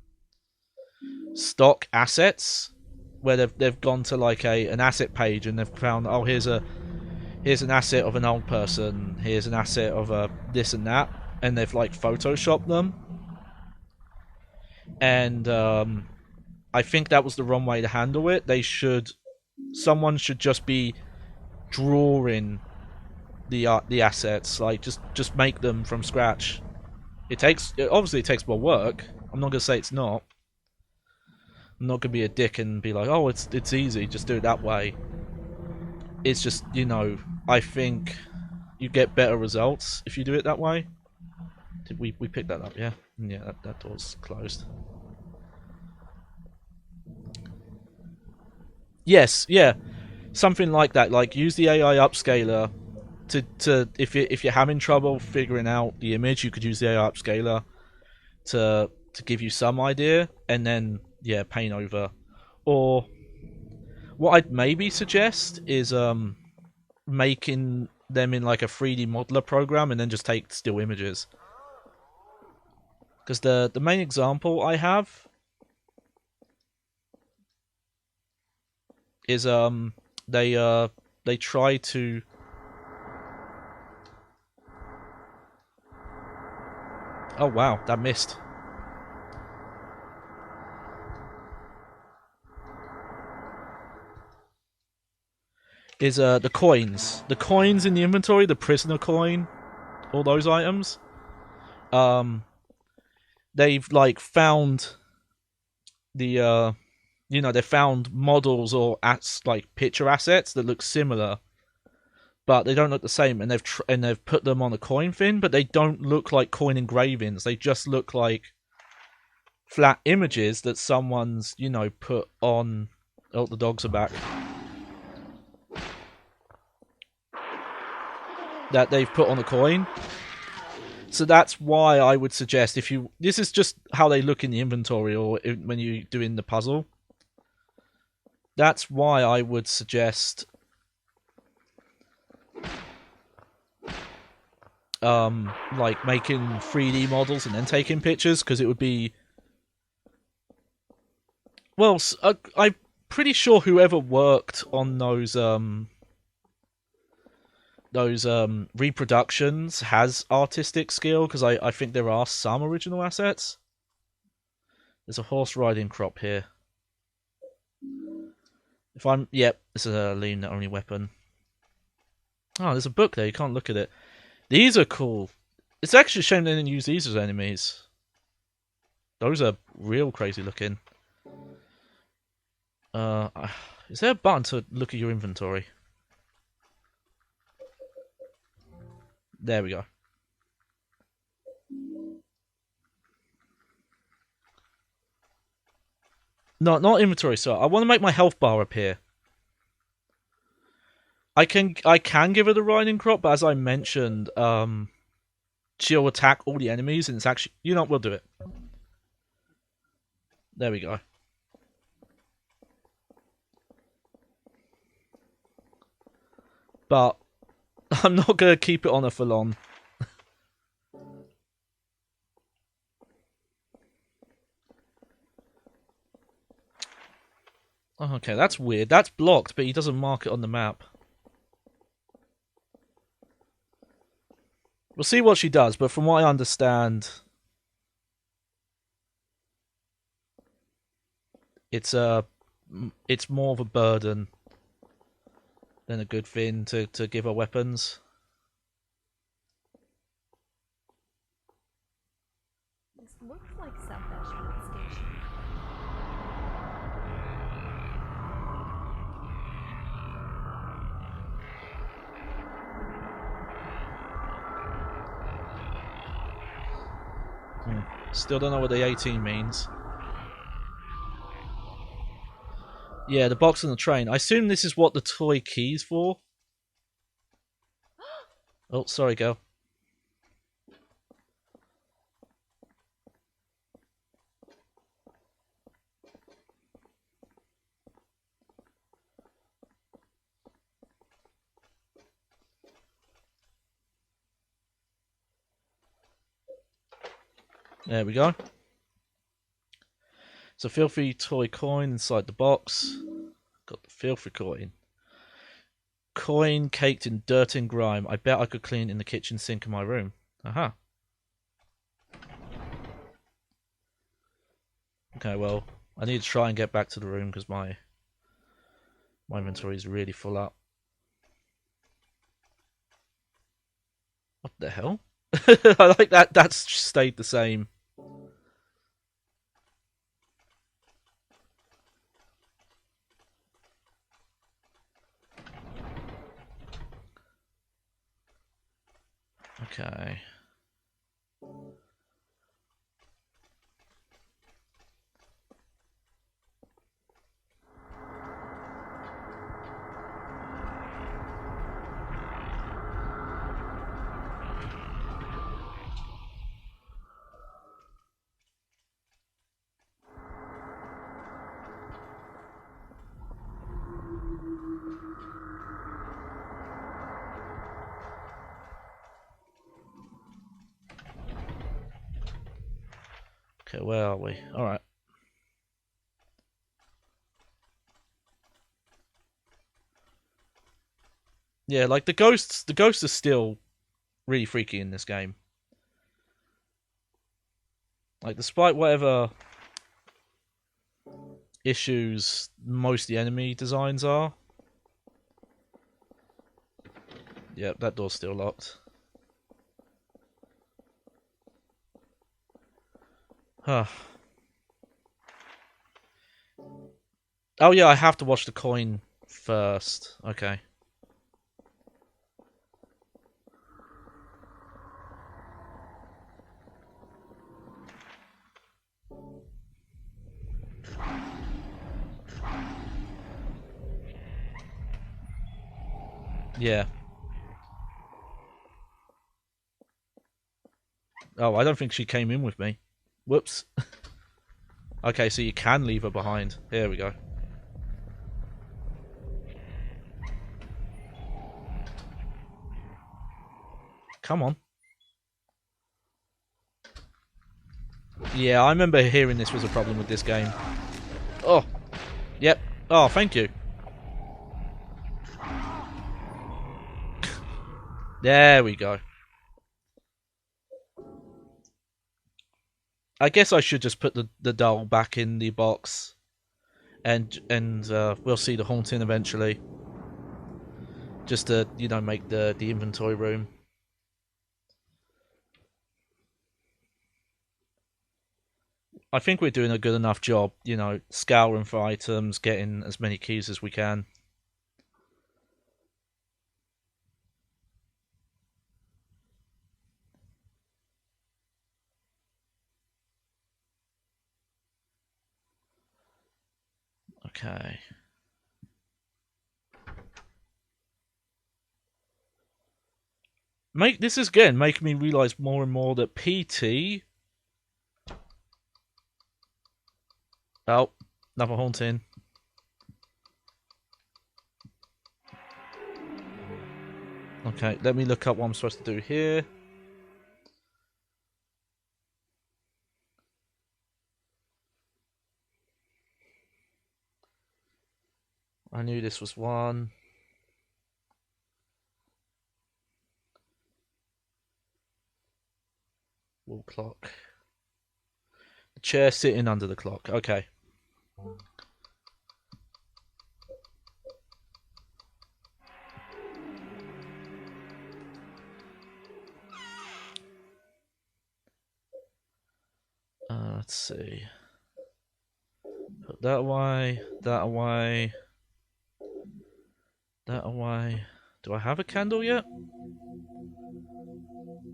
stock assets, where they've gone to like an asset page and they've found, oh, here's an asset of an old person, here's an asset of a this and that, and they've like photoshopped them. And I think that was the wrong way to handle it. Someone should just be drawing the assets, like just make them from scratch. It obviously takes more work. I'm not gonna say it's not. I'm not gonna be a dick and be like, oh, it's easy, just do it that way. It's just, you know, I think you get better results if you do it that way. Did we pick that up? Yeah, yeah, that door's closed. Yes, yeah, something like that. Like, use the AI upscaler to if you're having trouble figuring out the image, you could use the AI upscaler to give you some idea, and then yeah, paint over. Or what I'd maybe suggest is making them in like a 3D modeler program and then just take still images. Because the main example I have is they try to oh wow, that missed. Is the coins. The coins in the inventory, the prisoner coin, all those items. They've like found the you know, they found models or like picture assets that look similar, but they don't look the same, and they've put them on a coin thing, but they don't look like coin engravings. They just look like flat images that someone's, you know, put on. Oh, the dogs are back. That they've put on a coin. So that's why I would suggest if you... This is just how they look in the inventory or when you're doing the puzzle. That's why I would suggest... like making 3D models and then taking pictures, because it would be... Well, I'm pretty sure whoever worked on those reproductions has artistic skill, because I think there are some original assets. There's a horse riding crop here. If I'm... Yep, this is a lean only weapon. Oh, there's a book there, you can't look at it. These are cool. It's actually a shame they didn't use these as enemies. Those are real crazy looking. Is there a button to look at your inventory? There we go. No, not inventory, sir. I want to make my health bar appear. I can give her the riding crop, but as I mentioned, she'll attack all the enemies, and it's actually... You know what, we'll do it. There we go. But I'm not going to keep it on her for long. Oh, okay, that's weird. That's blocked, but he doesn't mark it on the map. We'll see what she does, but from what I understand, it's more of a burden than a good thing to give her weapons. This looks like South Ashland Station. Still don't know what the 18 means. Yeah, the box on the train. I assume this is what the toy key's for. Oh, sorry, girl. There we go. It's a filthy toy coin inside the box. Got the filthy coin. Coin caked in dirt and grime. I bet I could clean in the kitchen sink in my room. Aha. Okay, well, I need to try and get back to the room because my inventory is really full up. What the hell? I like that. That's stayed the same. Okay. Okay, where are we? Alright. Yeah, like the ghosts are still really freaky in this game. Like, despite whatever issues most of the enemy designs are. Yep, that door's still locked. Huh. Oh yeah, I have to watch the coin first. Okay. Yeah. Oh, I don't think she came in with me. Whoops. Okay, so you can leave her behind. Here we go. Come on. Yeah, I remember hearing this was a problem with this game. Oh, yep. Oh, thank you. There we go. I guess I should just put the doll back in the box, and we'll see the haunting eventually. Just to, you know, make the inventory room. I think we're doing a good enough job, you know, scouring for items, getting as many keys as we can. Okay. This is again making me realise more and more that PT. Oh, another haunting. Okay, let me look up what I'm supposed to do here. I knew this was one. Wall clock. The chair sitting under the clock. Okay. Let's see. Put that away. That away. That away. Do I have a candle yet?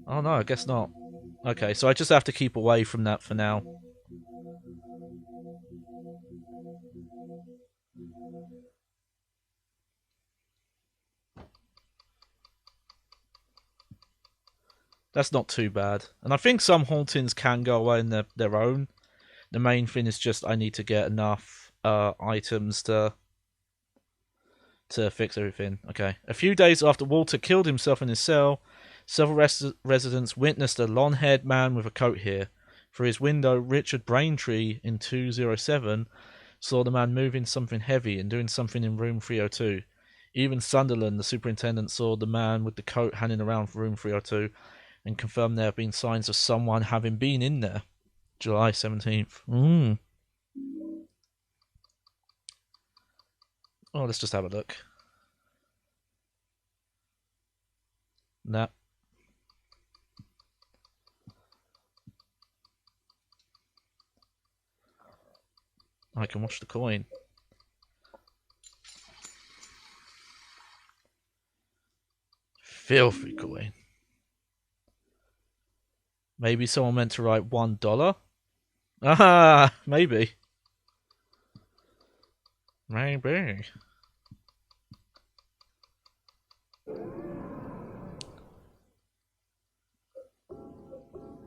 Oh no, I guess not. Okay, so I just have to keep away from that for now. That's not too bad. And I think some hauntings can go away on their own. The main thing is just I need to get enough items to fix everything. Okay. A few days after Walter killed himself in his cell, several residents witnessed a long-haired man with a coat here. Through his window, Richard Braintree in 207 saw the man moving something heavy and doing something in room 302. Even Sunderland, the superintendent, saw the man with the coat hanging around room 302 and confirmed there have been signs of someone having been in there. July 17th. Oh, let's just have a look. Nah. I can watch the coin. Filthy coin. Maybe someone meant to write $1. Ah, maybe. Maybe.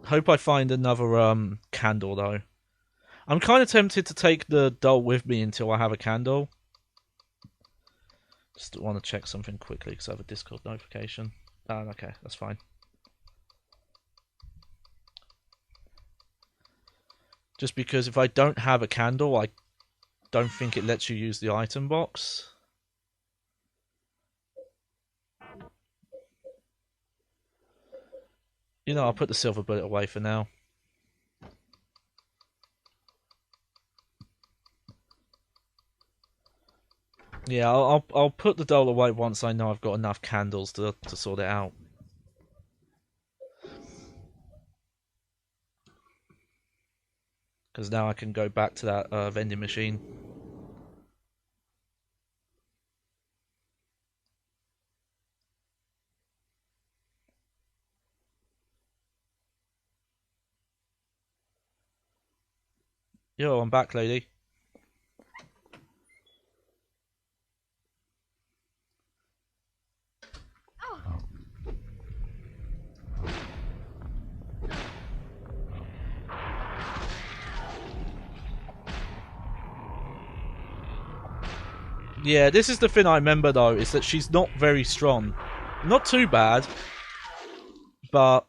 Hope I find another candle though. I'm kind of tempted to take the doll with me until I have a candle. Just want to check something quickly because I have a Discord notification. Oh, okay, that's fine. Just because if I don't have a candle, I don't think it lets you use the item box. You know, I'll put the silver bullet away for now. Yeah, I'll put the doll away once I know I've got enough candles to sort it out. Because now I can go back to that vending machine. Yo, I'm back, lady. Yeah, this is the thing I remember though, is that she's not very strong. Not too bad, but,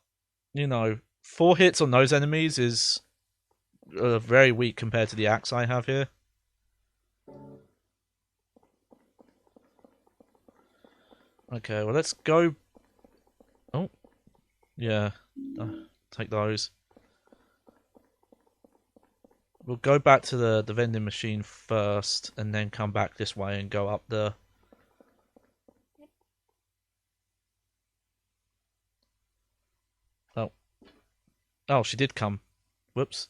you know, 4 hits on those enemies is very weak compared to the axe I have here. Okay, well let's go... Oh, yeah, take those. We'll go back to the vending machine first, and then come back this way and go up the... Oh. Oh, she did come. Whoops.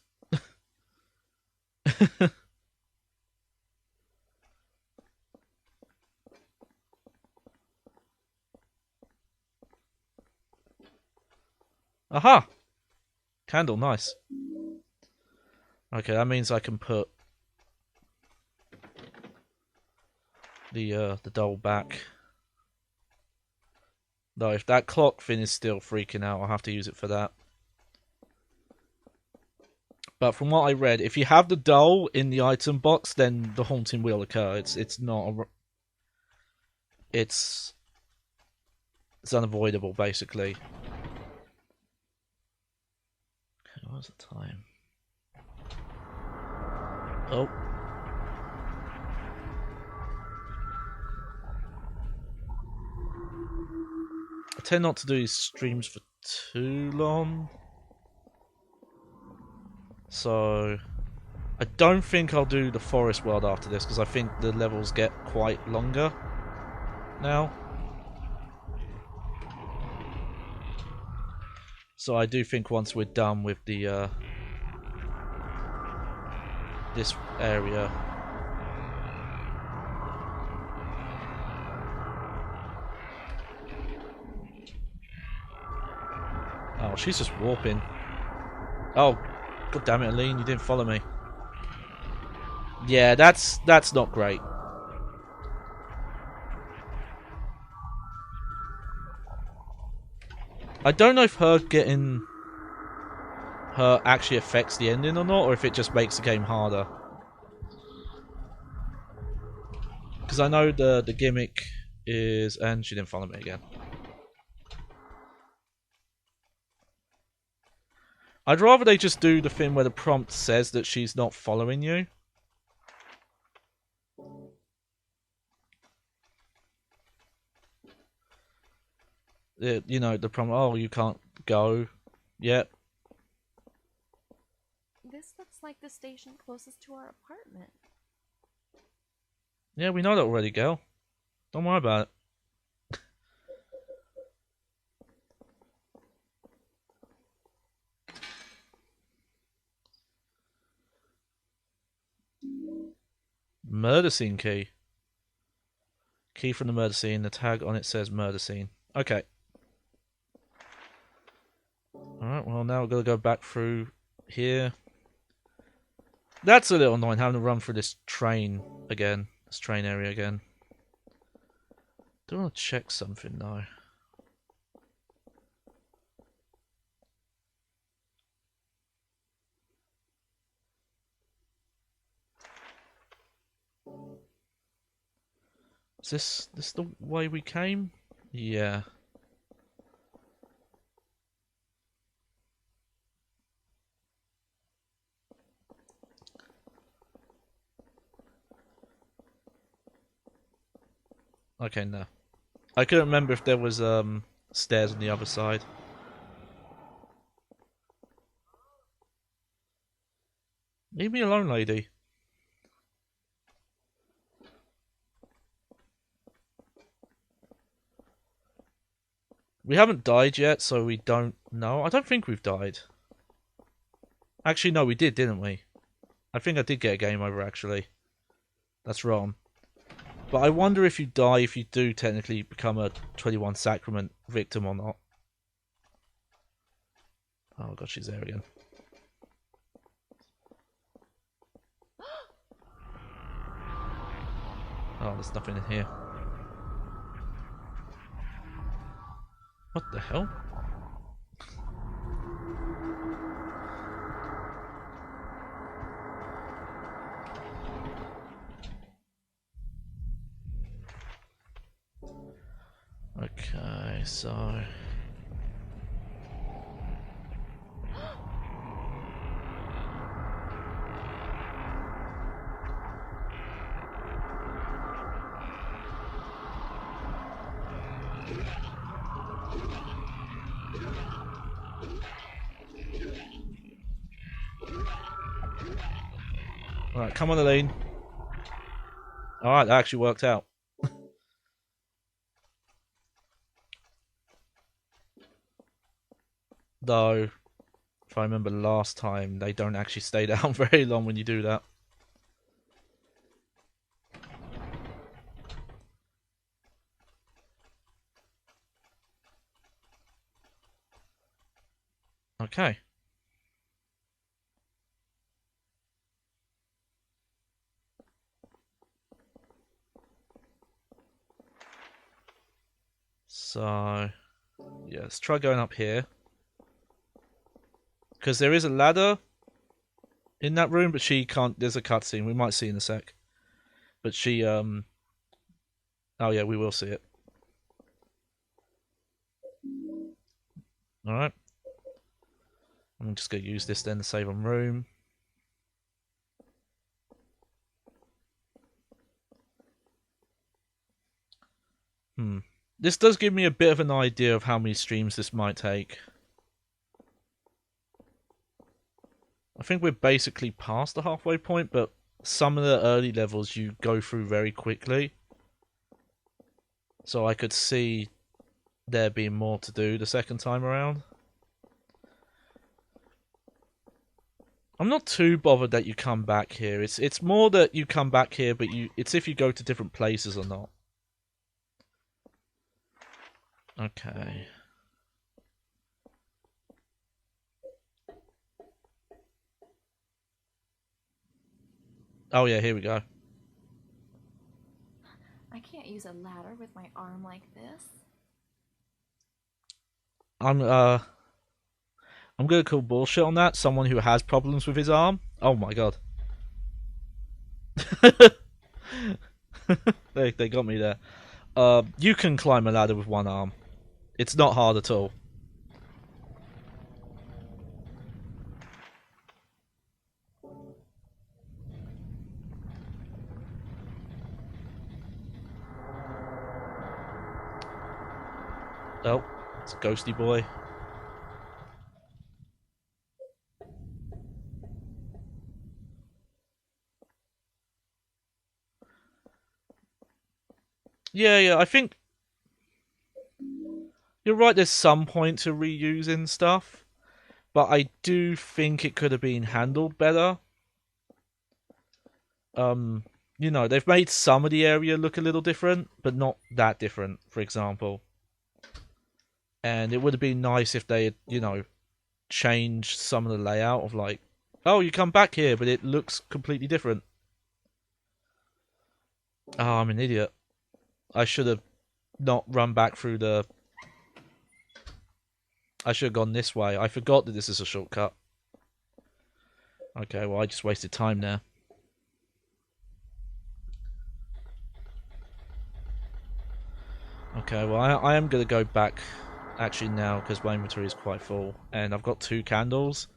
Aha! Candle, nice. Okay, that means I can put the doll back. Though if that clock thing is still freaking out, I'll have to use it for that. But from what I read, if you have the doll in the item box, then the haunting will occur. It's not a... It's unavoidable, basically. What was the time? Oh. I tend not to do these streams for too long. So I don't think I'll do the forest world after this, because I think the levels get quite longer now. So I do think once we're done with the this area, oh, she's just warping. Oh, god damn it, Aline, you didn't follow me. Yeah, that's not great. I don't know if her getting her actually affects the ending or not, or if it just makes the game harder. Because I know the gimmick is... And she didn't follow me again. I'd rather they just do the thing where the prompt says that she's not following you. You know, the prompt, oh, you can't go yet. This looks like the station closest to our apartment. Yeah, we know that already, girl. Don't worry about it. Murder scene key. Key from the murder scene. The tag on it says murder scene. Okay. Alright, well now we're going to go back through here. That's a little annoying, having to run through this train again. This train area again. Do want to check something though. Is this the way we came? Yeah. Okay, no. I couldn't remember if there was stairs on the other side. Leave me alone, lady. We haven't died yet, so we don't know. I don't think we've died. Actually, no, we did, didn't we? I think I did get a game over, actually. That's wrong. But I wonder if you die, if you do technically become a 21 Sacrament victim or not. Oh god, she's there again. Oh, there's nothing in here. What the hell? Okay, so... Alright, come on, Elaine. Alright, that actually worked out. Though, if I remember last time, they don't actually stay down very long when you do that. Okay. So, yeah, let's try going up here. Because there is a ladder in that room, but she can't... There's a cutscene, we might see in a sec. But she, Oh yeah, we will see it. Alright. I'm just going to use this then to save on room. This does give me a bit of an idea of how many streams this might take. I think we're basically past the halfway point, but some of the early levels you go through very quickly. So I could see there being more to do the second time around. I'm not too bothered that you come back here. It's more that you come back here, but it's if you go to different places or not. Okay. Oh yeah, here we go. I can't use a ladder with my arm like this. I'm gonna call bullshit on that. Someone who has problems with his arm. Oh my god. They got me there. You can climb a ladder with one arm. It's not hard at all. Oh, it's a ghosty boy. Yeah, I think you're right, there's some point to reusing stuff, but I do think it could have been handled better. You know, they've made some of the area look a little different, but not that different, for example. And it would have been nice if they had, you know, changed some of the layout of like, oh, you come back here, but it looks completely different. Oh, I'm an idiot. I should have not run back through the... I should have gone this way. I forgot that this is a shortcut. Okay, well, I just wasted time there. Okay, well, I am going to go back actually now because my inventory is quite full. And I've got 2 candles.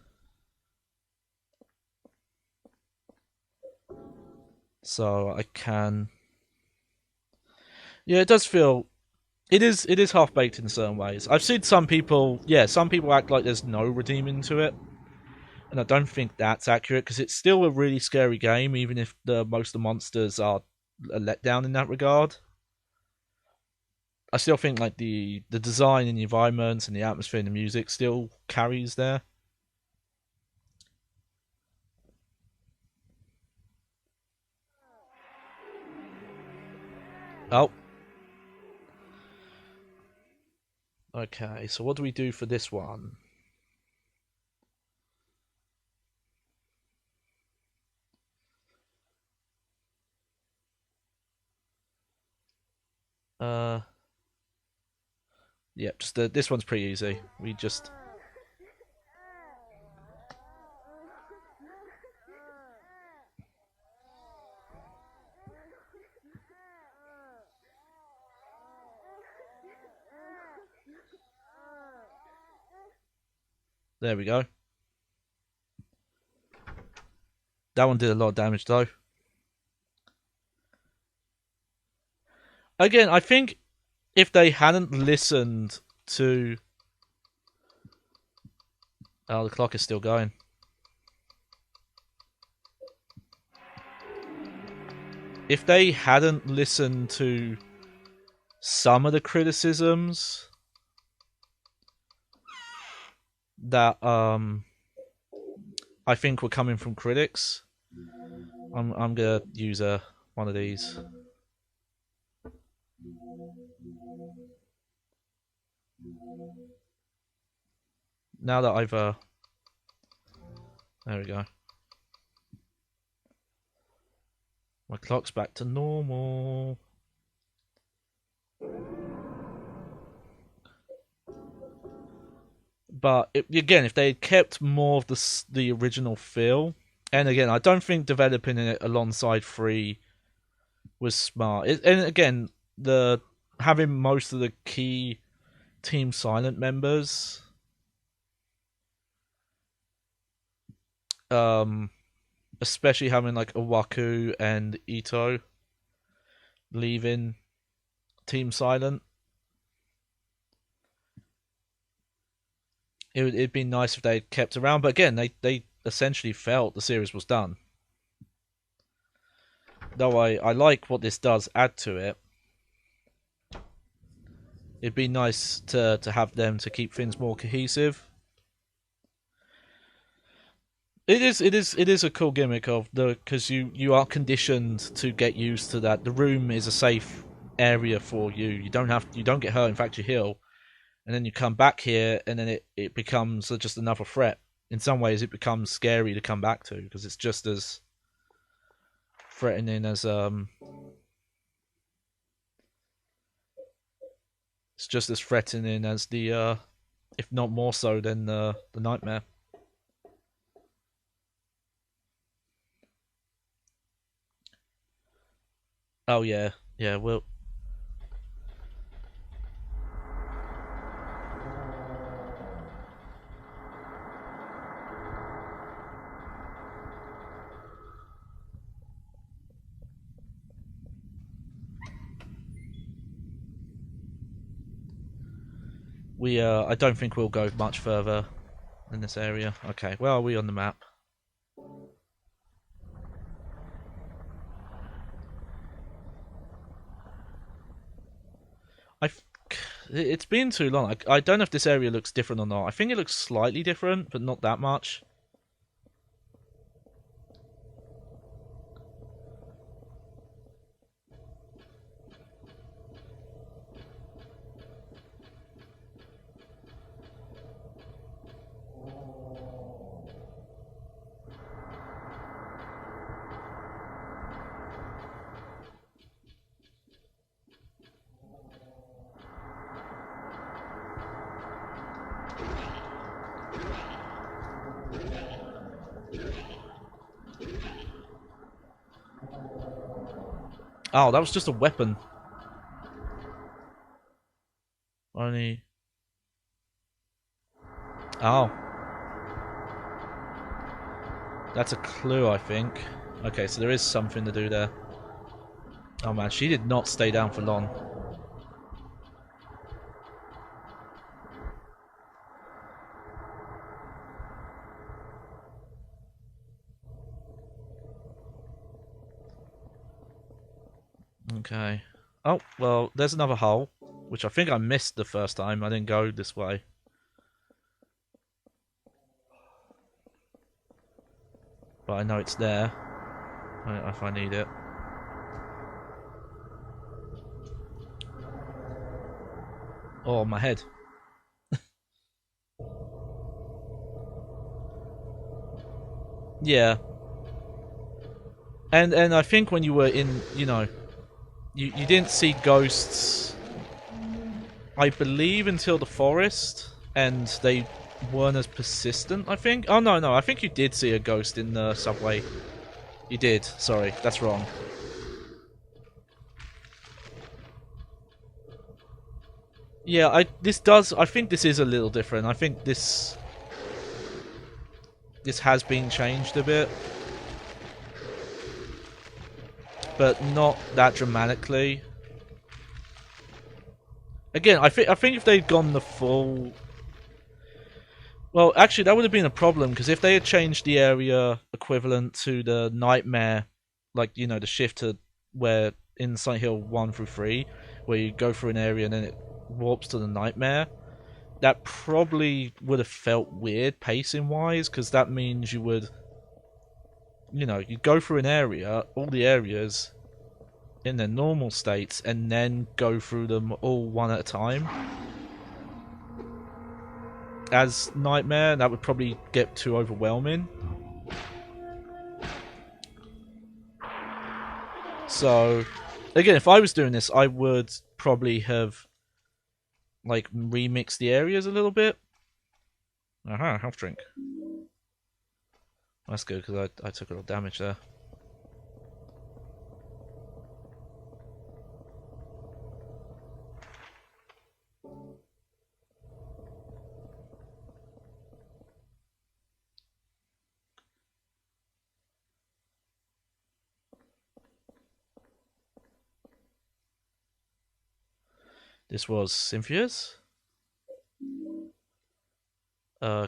So I can... Yeah, it does feel... It is half-baked in certain ways. I've seen some people... Yeah, some people act like there's no redeeming to it. And I don't think that's accurate because it's still a really scary game, even if most of the monsters are a letdown in that regard. I still think like the design and the environments and the atmosphere and the music still carries there. Oh. Okay, so what do we do for this one? Yeah, just this one's pretty easy. We just... There we go. That one did a lot of damage though. Again, I think if they hadn't listened to... Oh, the clock is still going. If they hadn't listened to some of the criticisms that I think were coming from critics, I'm gonna use one of these. Now that I've there we go. My clock's back to normal. But again, if they had kept more of the original feel, and again, I don't think developing it alongside 3 was smart. And again, having most of the key Team Silent members, especially having like Iwaku and Ito leaving Team Silent. It'd be nice if they kept around, but again, they essentially felt the series was done. Though I like what this does add to it. It'd be nice to have them to keep things more cohesive. It is a cool gimmick of because you are conditioned to get used to that. The room is a safe area for you. You don't get hurt. In fact, you heal. And then you come back here, and then it becomes just another threat. In some ways, it becomes scary to come back to, because it's just as threatening as it's just as threatening as the if not more so than the nightmare. Oh yeah, well. I don't think we'll go much further in this area. Okay, where are we on the map? It's been too long. I don't know if this area looks different or not. I think it looks slightly different, but not that much. Oh, that was just a weapon. Only... Oh. That's a clue, I think. Okay, so there is something to do there. Oh man, she did not stay down for long. Okay. Oh, well, there's another hole, which I think I missed the first time. I didn't go this way. But I know it's there, if I need it. Oh, my head. Yeah. And I think when you were in, you know... You didn't see ghosts, I believe, until the forest, and they weren't as persistent, I think. Oh, no, I think you did see a ghost in the subway. You did, sorry, that's wrong. Yeah, I think this is a little different. I think this this has been changed a bit, but not that dramatically. Again, I think if they'd gone the full... Well, actually, that would have been a problem, because if they had changed the area equivalent to the Nightmare, like, you know, the shift to where in Silent Hill 1 through 3, where you go through an area and then it warps to the Nightmare, that probably would have felt weird pacing-wise, because that means you would... You know, you go through an area, all the areas in their normal states, and then go through them all one at a time. As Nightmare, that would probably get too overwhelming. So, again, if I was doing this, I would probably have, like, remixed the areas a little bit. Aha, health drink. That's good, because I took a lot of damage there. This was Cynthia's.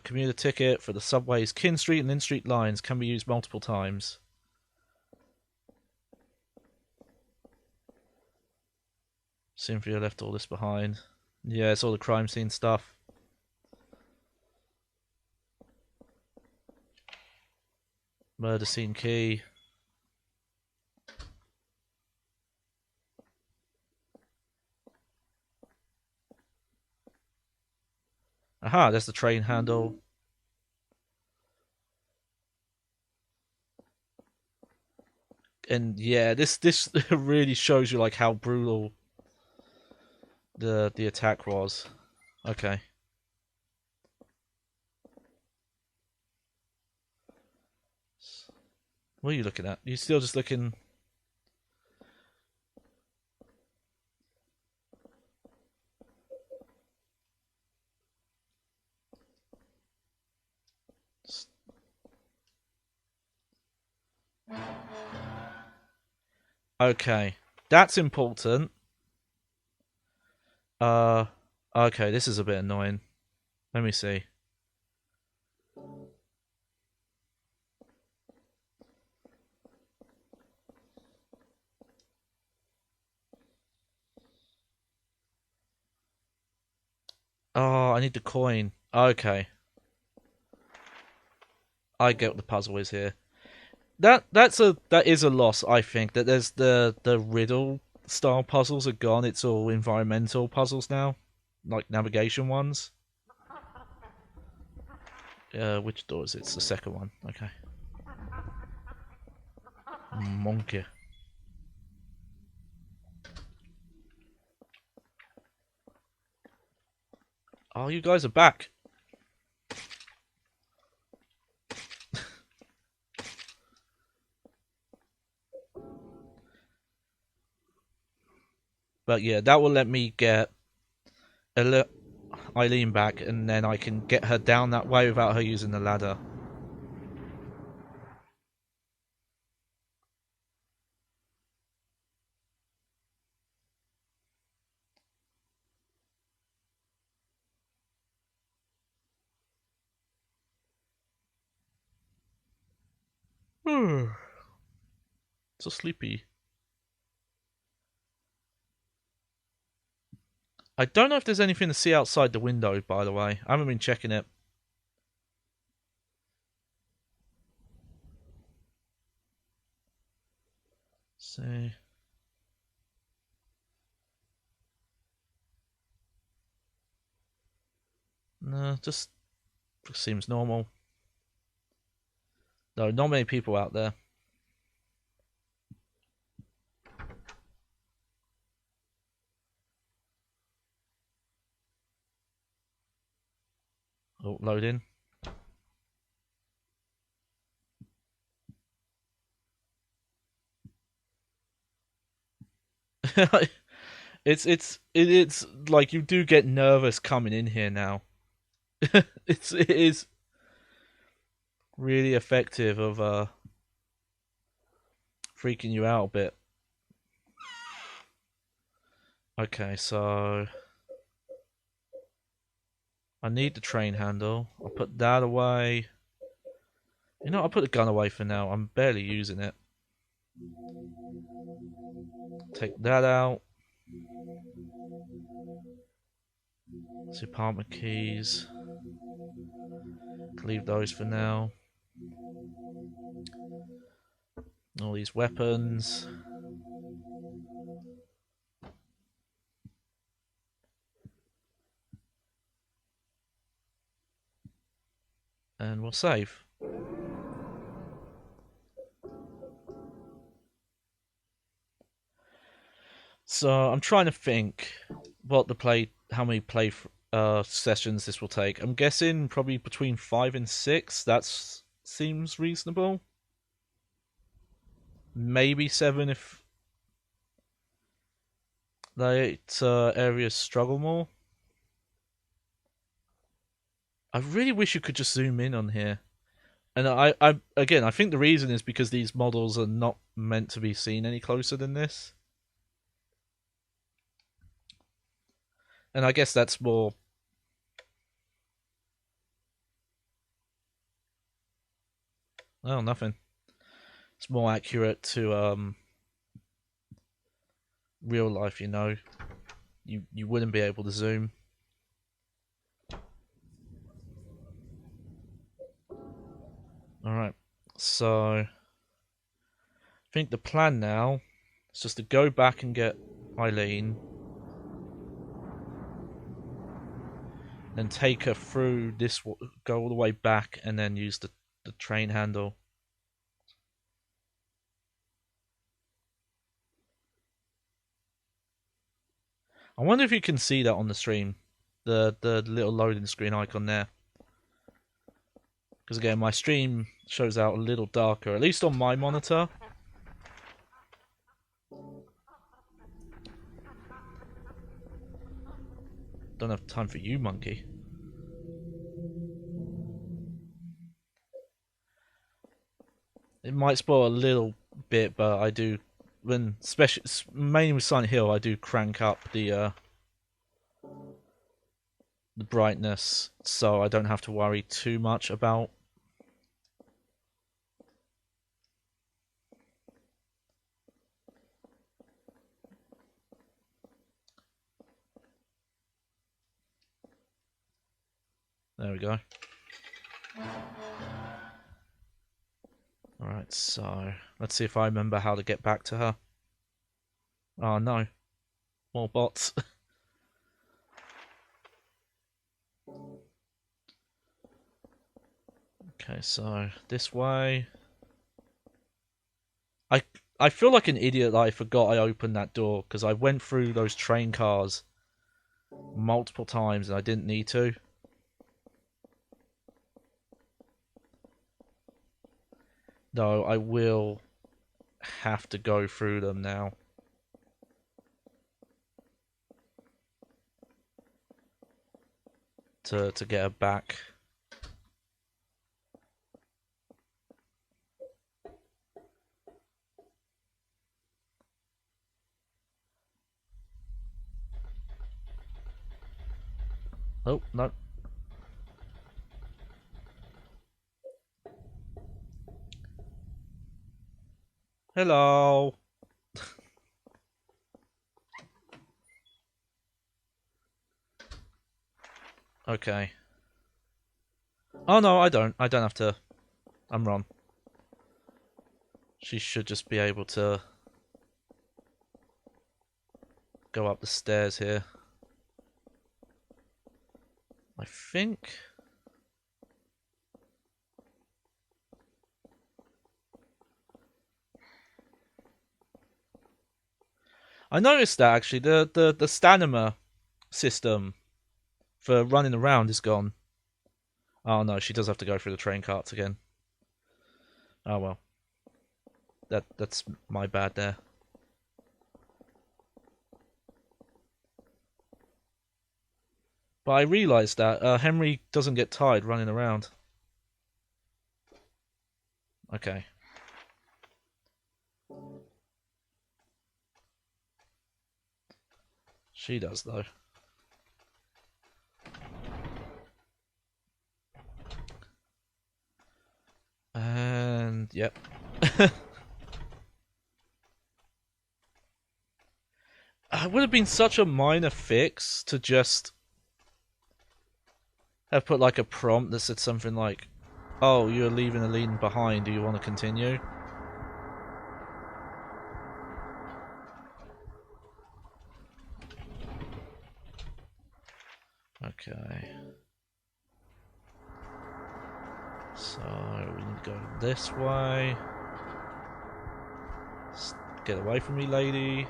Commuter ticket for the subways Kin Street and Lynn Street lines can be used multiple times. Cynthia left all this behind. Yeah, it's all the crime scene stuff. Murder scene key. Aha, that's the train handle. And yeah, this really shows you like how brutal the attack was. Okay. What are you looking at? You still just looking? Okay, that's important. Okay, this is a bit annoying. Let me see. Oh, I need the coin. Okay. I get what the puzzle is here. That is a loss, I think. That there's the riddle style puzzles are gone. It's all environmental puzzles now, like navigation ones. Which door is it? It's the second one. Okay. Monkey. Oh, you guys are back. But yeah, that will let me get Eileen back, and then I can get her down that way without her using the ladder. So sleepy. I don't know if there's anything to see outside the window, by the way. I haven't been checking it. See. No, just seems normal. No, not many people out there. Oh, loading. it's like you do get nervous coming in here now. It is. really effective of freaking you out a bit. Okay, so I need the train handle. I'll put that away. You know, I'll put the gun away for now. I'm barely using it. Take that out. The apartment keys. Leave those for now. All these weapons. And we'll save. So I'm trying to think how many play sessions this will take. I'm guessing probably between 5 and 6. That seems reasonable. Maybe 7 if the areas struggle more. I really wish you could just zoom in on here. And I think the reason is because these models are not meant to be seen any closer than this. And I guess that's more... Oh, nothing. It's more accurate to real life, you know. You wouldn't be able to zoom. Alright, so I think the plan now is just to go back and get Eileen, then take her through this, go all the way back, and then use the train handle. I wonder if you can see that on the stream, the little loading screen icon there. Because again, my stream shows out a little darker, at least on my monitor. Don't have time for you, monkey. It might spoil a little bit, but I do, mainly with Silent Hill, I do crank up the brightness, so I don't have to worry too much about. There we go. Alright, so let's see if I remember how to get back to her. Oh no. More bots. Okay, so this way. I feel like an idiot that I forgot I opened that door because I went through those train cars multiple times and I didn't need to. Though I will have to go through them now. To get her back. Oh, no. Hello. Okay. Oh no, I don't. I don't have to. I'm wrong. She should just be able to go up the stairs here. I think. I noticed that actually the stamina system for running around is gone. Oh no, she does have to go through the train carts again. Oh well. That's my bad there. But I realised that Henry doesn't get tired running around. Okay. She does, though. And, yep. It would have been such a minor fix to just have put like a prompt that said something like, oh, you're leaving Aline behind, do you want to continue? Okay. So, we need to go this way. Get away from me, lady.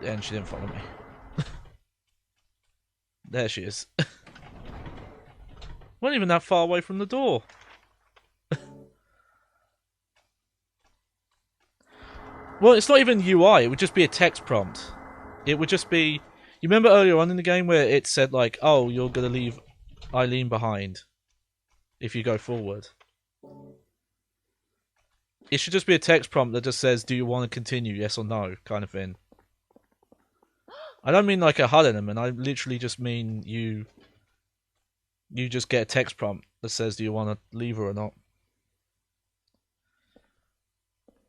And she didn't follow me. There she is. Wasn't even that far away from the door. Well, it's not even UI, it would just be a text prompt. It would just be... You remember earlier on in the game where it said like, oh, you're going to leave Eileen behind if you go forward? It should just be a text prompt that just says, do you want to continue, yes or no, kind of thing. I don't mean like a HUD element, I literally just mean you just get a text prompt that says, do you want to leave her or not?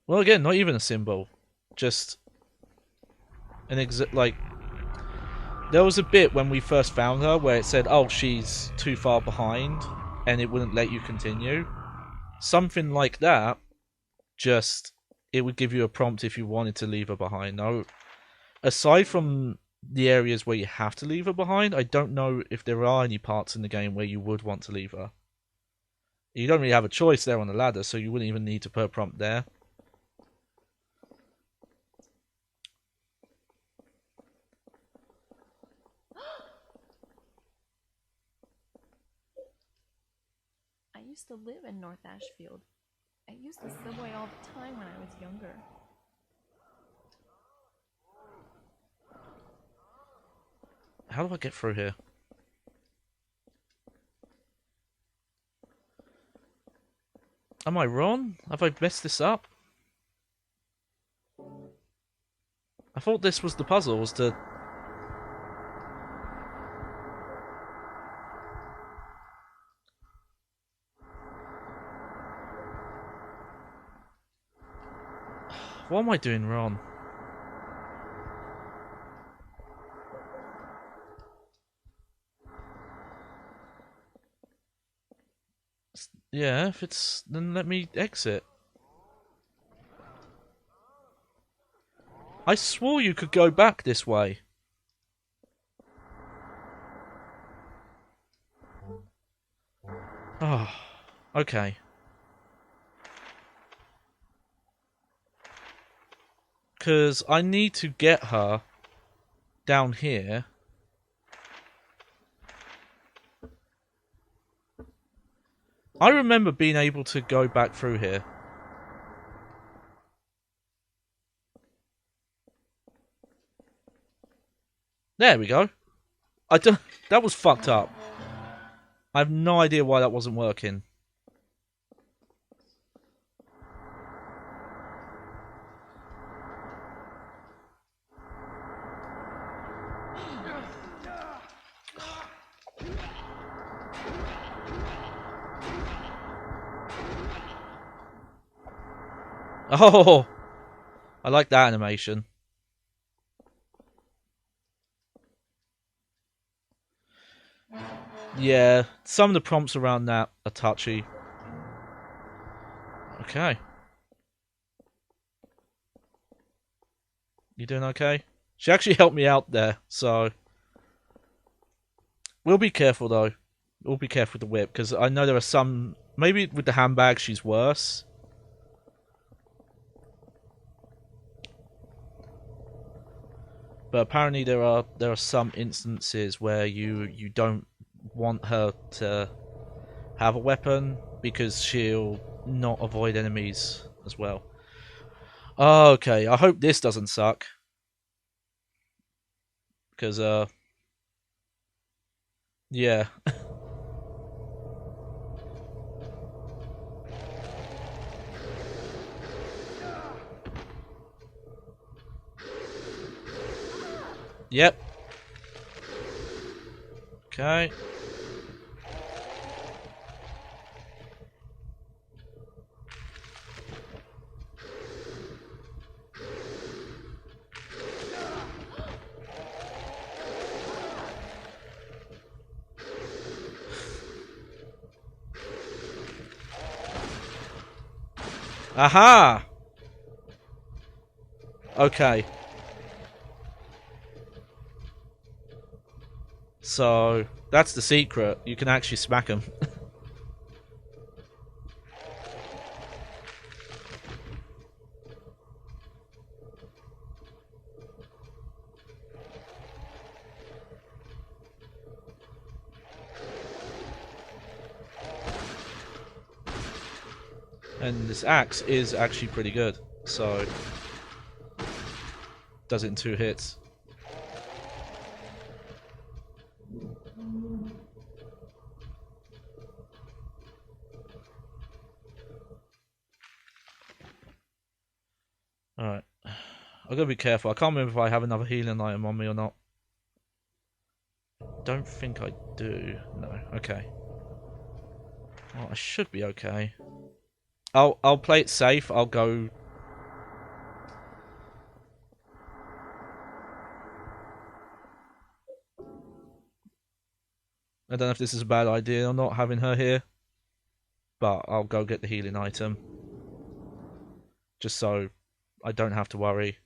Well, again, not even a symbol. Just an like... There was a bit when we first found her where it said, oh, she's too far behind, and it wouldn't let you continue. Something like that, just... It would give you a prompt if you wanted to leave her behind. No, aside from the areas where you have to leave her behind, I don't know if there are any parts in the game where you would want to leave her. You don't really have a choice there on the ladder, so you wouldn't even need to put a prompt there. I used to live in North Ashfield. I used the subway all the time when I was younger. How do I get through here? Am I wrong? Have I messed this up? I thought this was the puzzle, was to... What am I doing wrong? Yeah, if it's... then let me exit. I swore you could go back this way. Oh, okay. Because I need to get her down here. I remember being able to go back through here. There we go. That was fucked up. I have no idea why that wasn't working. Oh, I like that animation. Yeah, some of the prompts around that are touchy. Okay. You doing okay? She actually helped me out there, so... We'll be careful, though. We'll be careful with the whip, because I know there are some... Maybe with the handbag she's worse. But apparently there are some instances where you don't want her to have a weapon because she'll not avoid enemies as well. Okay, I hope this doesn't suck. Because Yeah. Yep. Okay. Aha! Okay. So, that's the secret. You can actually smack them. And this axe is actually pretty good. So, does it in 2 hits. Alright. I've got to be careful. I can't remember if I have another healing item on me or not. Don't think I do. No. Okay. Well, I should be okay. I'll play it safe. I'll go. I don't know if this is a bad idea or not having her here, but I'll go get the healing item. Just so I don't have to worry.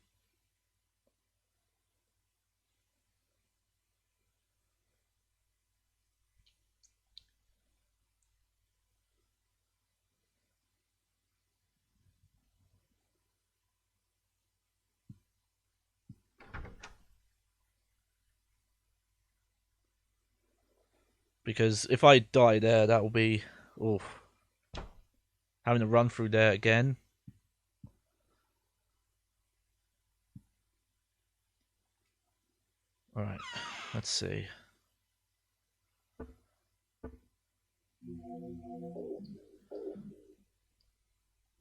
Because if I die there, that will be... Oof. Having to run through there again. Alright, let's see.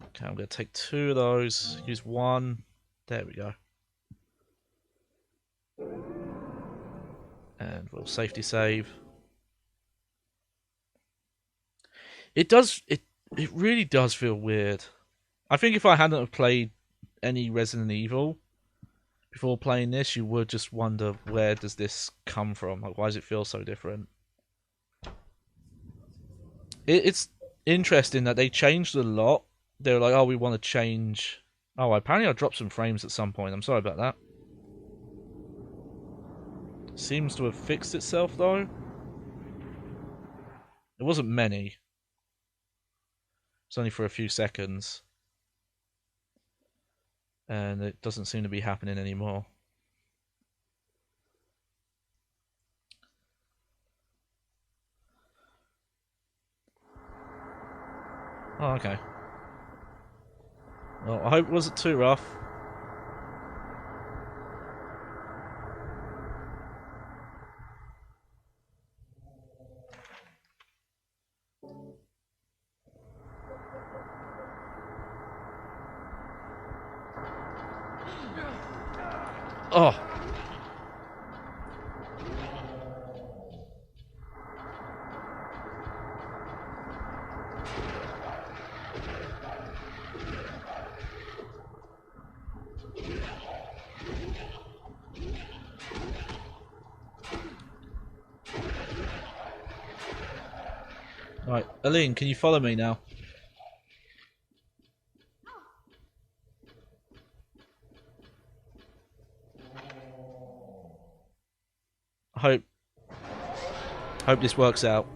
Okay, I'm going to take 2 of those. Use 1. There we go. And we'll safety save. It does... It really does feel weird. I think if I hadn't have played any Resident Evil before playing this, you would just wonder, where does this come from? Like, why does it feel so different? It's interesting that they changed a lot. They were like, oh, we want to change... Oh, apparently I dropped some frames at some point. I'm sorry about that. Seems to have fixed itself, though. It wasn't many. It's only for a few seconds. And it doesn't seem to be happening anymore. Oh, okay. Well, I hope it wasn't too rough. Oh! Right, Aline, can you follow me now? I hope this works out.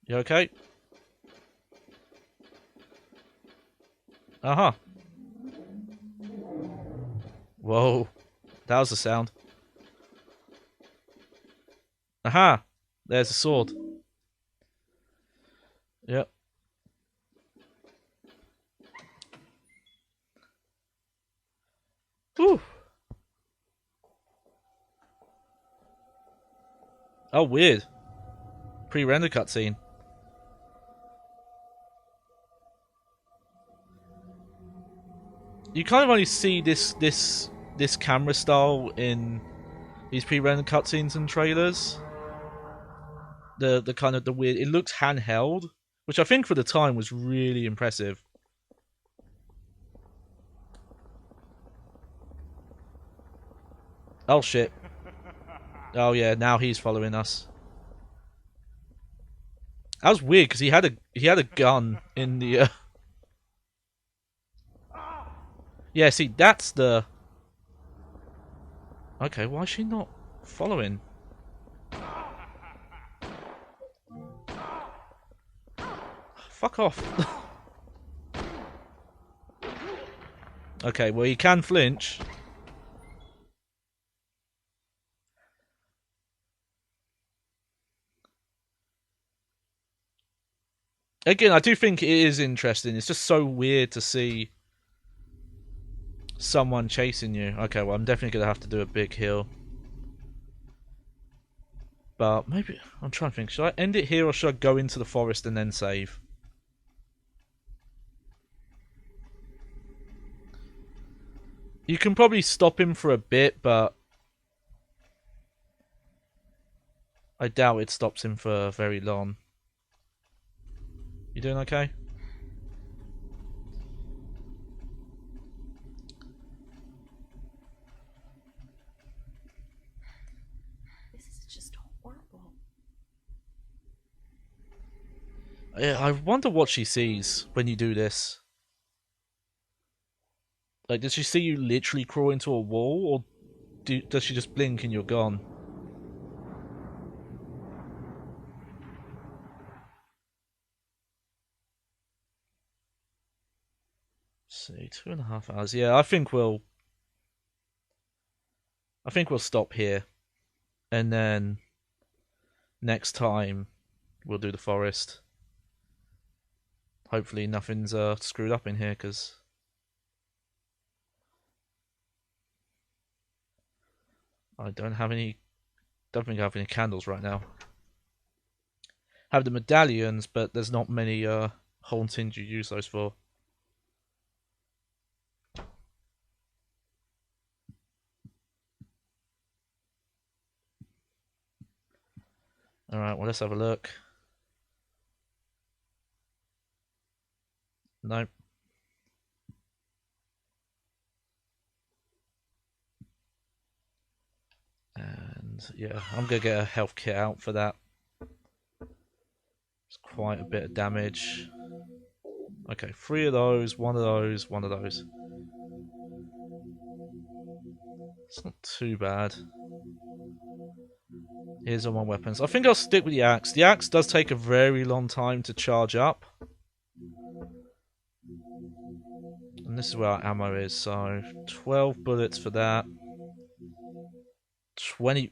You okay? Uh-huh. Whoa. That was the sound. Aha! There's a sword. Yep. Whew. Oh, weird. Pre-render cutscene. You kind of only see this camera style in these pre-render cutscenes and trailers. The kind of the weird. It looks handheld, which I think for the time was really impressive. Oh shit. Oh yeah, now he's following us. That was weird because he had a gun in the. Yeah, see, that's the. Okay, why is she not following? Fuck off. Okay, well, you can flinch. Again, I do think it is interesting. It's just so weird to see someone chasing you. Okay, well, I'm definitely going to have to do a big hill. But maybe... I'm trying to think. Should I end it here or should I go into the forest and then save? You can probably stop him for a bit, but... I doubt it stops him for very long. You doing okay? This is just horrible. Yeah, I wonder what she sees when you do this. Like, does she see you literally crawl into a wall, or does she just blink and you're gone? Let's see, 2.5 hours. Yeah, I think we'll stop here, and then next time we'll do the forest. Hopefully nothing's screwed up in here, because I don't think I have any candles right now. I have the medallions, but there's not many hauntings you use those for. Alright, well, let's have a look. Nope. And yeah, I'm gonna get a health kit out for that. It's quite a bit of damage. Okay, 3 of those, 1 of those, 1 of those. It's not too bad. Here's all my weapons. I think I'll stick with the axe. The axe does take a very long time to charge up. And this is where our ammo is, so 12 bullets for that. 20...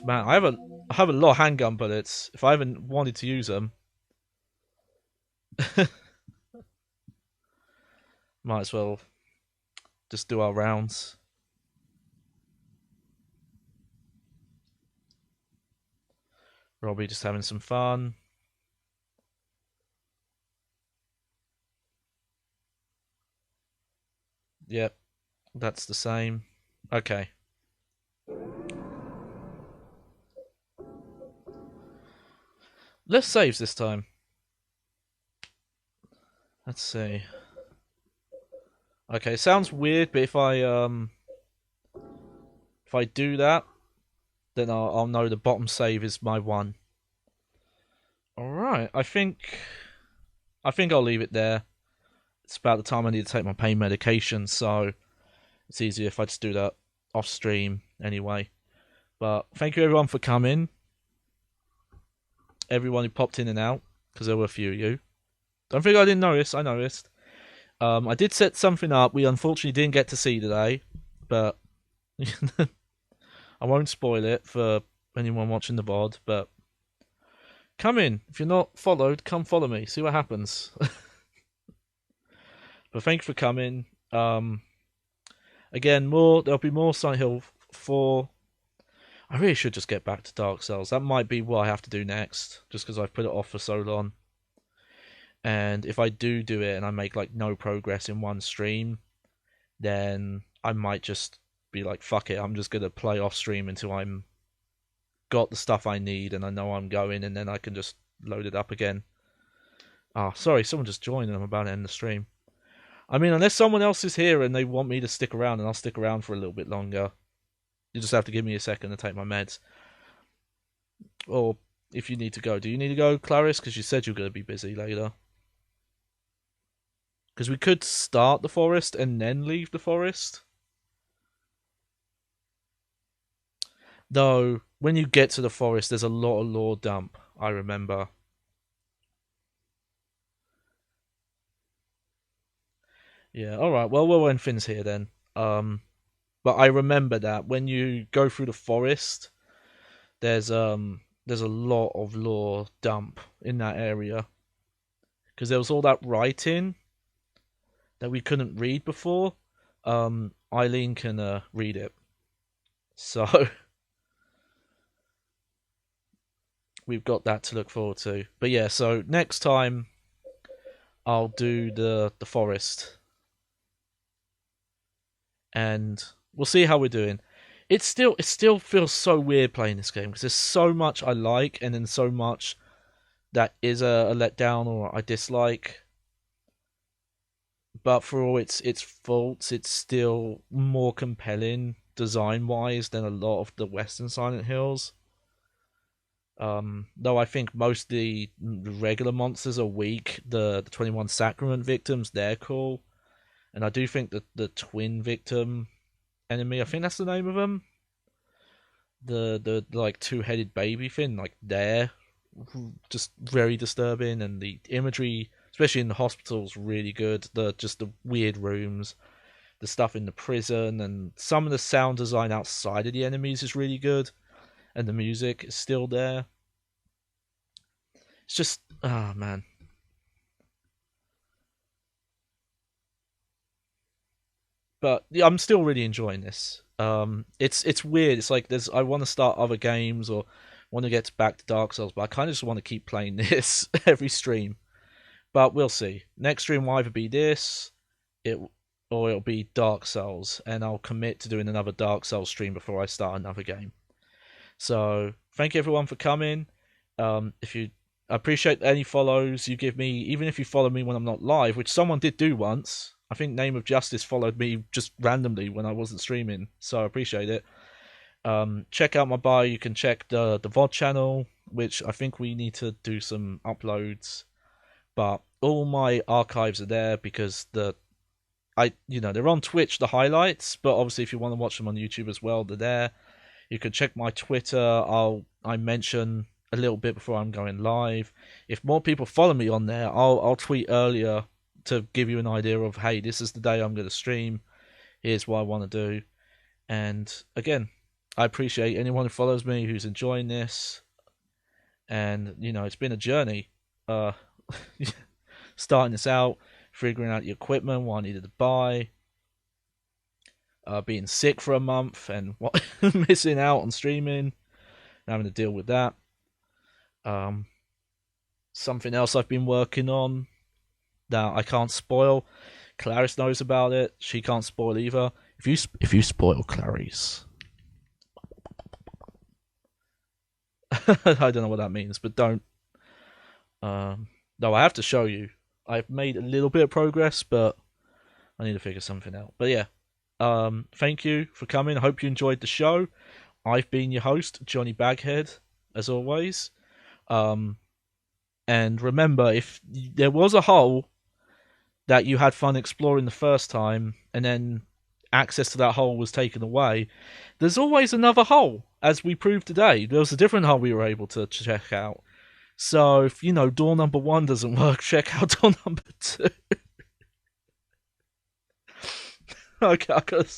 Man, I have a lot of handgun bullets. If I haven't wanted to use them... Might as well just do our rounds. Robbie just having some fun. Yep, that's the same. Okay. Let's save this time. Let's see. Okay, sounds weird, but if I do that, then I'll know the bottom save is my one. Alright, I think I'll leave it there. It's about the time I need to take my pain medication, so it's easier if I just do that off stream anyway. But thank you everyone for coming. Everyone who popped in and out, because there were a few of you. Don't think I didn't notice, I noticed. I did set something up we unfortunately didn't get to see today, but I won't spoil it for anyone watching the VOD, but come in. If you're not followed, come follow me. See what happens. But thank you for coming. Again, there'll be more Silent Hill 4. I really should just get back to Dark Souls. That might be what I have to do next, just because I've put it off for so long. And if I do it and I make like no progress in one stream, then I might just be like, fuck it, I'm just gonna play off stream until I'm got the stuff I need and I know I'm going, and then I can just load it up again. Ah, sorry, someone just joined and I'm about to end the stream. I mean, unless someone else is here and they want me to stick around, and I'll stick around for a little bit longer. You just have to give me a second to take my meds. Or if you need to go. Do you need to go, Clarice? Because you said you're going to be busy later. Because we could start the forest and then leave the forest. Though, when you get to the forest, there's a lot of lore dump, I remember. Yeah, alright, well, we'll end things here then. But I remember that when you go through the forest, there's a lot of lore dump in that area. Because there was all that writing that we couldn't read before. Eileen can read it. So we've got that to look forward to. But yeah, so next time I'll do the forest. And we'll see how we're doing. It still feels so weird playing this game because there's so much I like and then so much that is a letdown or I dislike. But for all its faults, it's still more compelling design wise than a lot of the Western Silent Hills. Though I think most of the regular monsters are weak. The 21 Sacrament victims, they're cool. And I do think that the twin victim enemy, I think that's the name of them. The like two-headed baby thing, like they're just very disturbing, and the imagery, especially in the hospitals, really good. The weird rooms, the stuff in the prison, and some of the sound design outside of the enemies is really good, and the music is still there. It's just, oh man. But yeah, I'm still really enjoying this. It's weird. It's like I want to start other games or want to get back to Dark Souls, but I kind of just want to keep playing this every stream. But we'll see. Next stream will either be this, or it'll be Dark Souls, and I'll commit to doing another Dark Souls stream before I start another game. So thank you everyone for coming. If you I appreciate any follows you give me, even if you follow me when I'm not live, which someone did do once. I think Name of Justice followed me just randomly when I wasn't streaming, so I appreciate it. Check out my bio. You can check the VOD channel, which I think we need to do some uploads. But all my archives are there because they're on Twitch, the highlights, but obviously if you want to watch them on YouTube as well, they're there. You can check my Twitter. I mention a little bit before I'm going live. If more people follow me on there, I'll tweet earlier to give you an idea of, hey, this is the day I'm going to stream. Here's what I want to do. And again, I appreciate anyone who follows me, who's enjoying this. And, it's been a journey. Starting this out, figuring out the equipment, what I needed to buy. Being sick for a month and missing out on streaming. Having to deal with that. Something else I've been working on that I can't spoil. Clarice knows about it. She can't spoil either. If you spoil Clarice, I don't know what that means, but don't. No, I have to show you. I've made a little bit of progress, but I need to figure something out. But yeah, thank you for coming. I hope you enjoyed the show. I've been your host, Johnny Baghead, as always. And remember, if there was a hole that you had fun exploring the first time, and then access to that hole was taken away, there's always another hole, as we proved today. There was a different hole we were able to check out. So, if, door number 1 doesn't work, check out door number 2. Okay, I gotta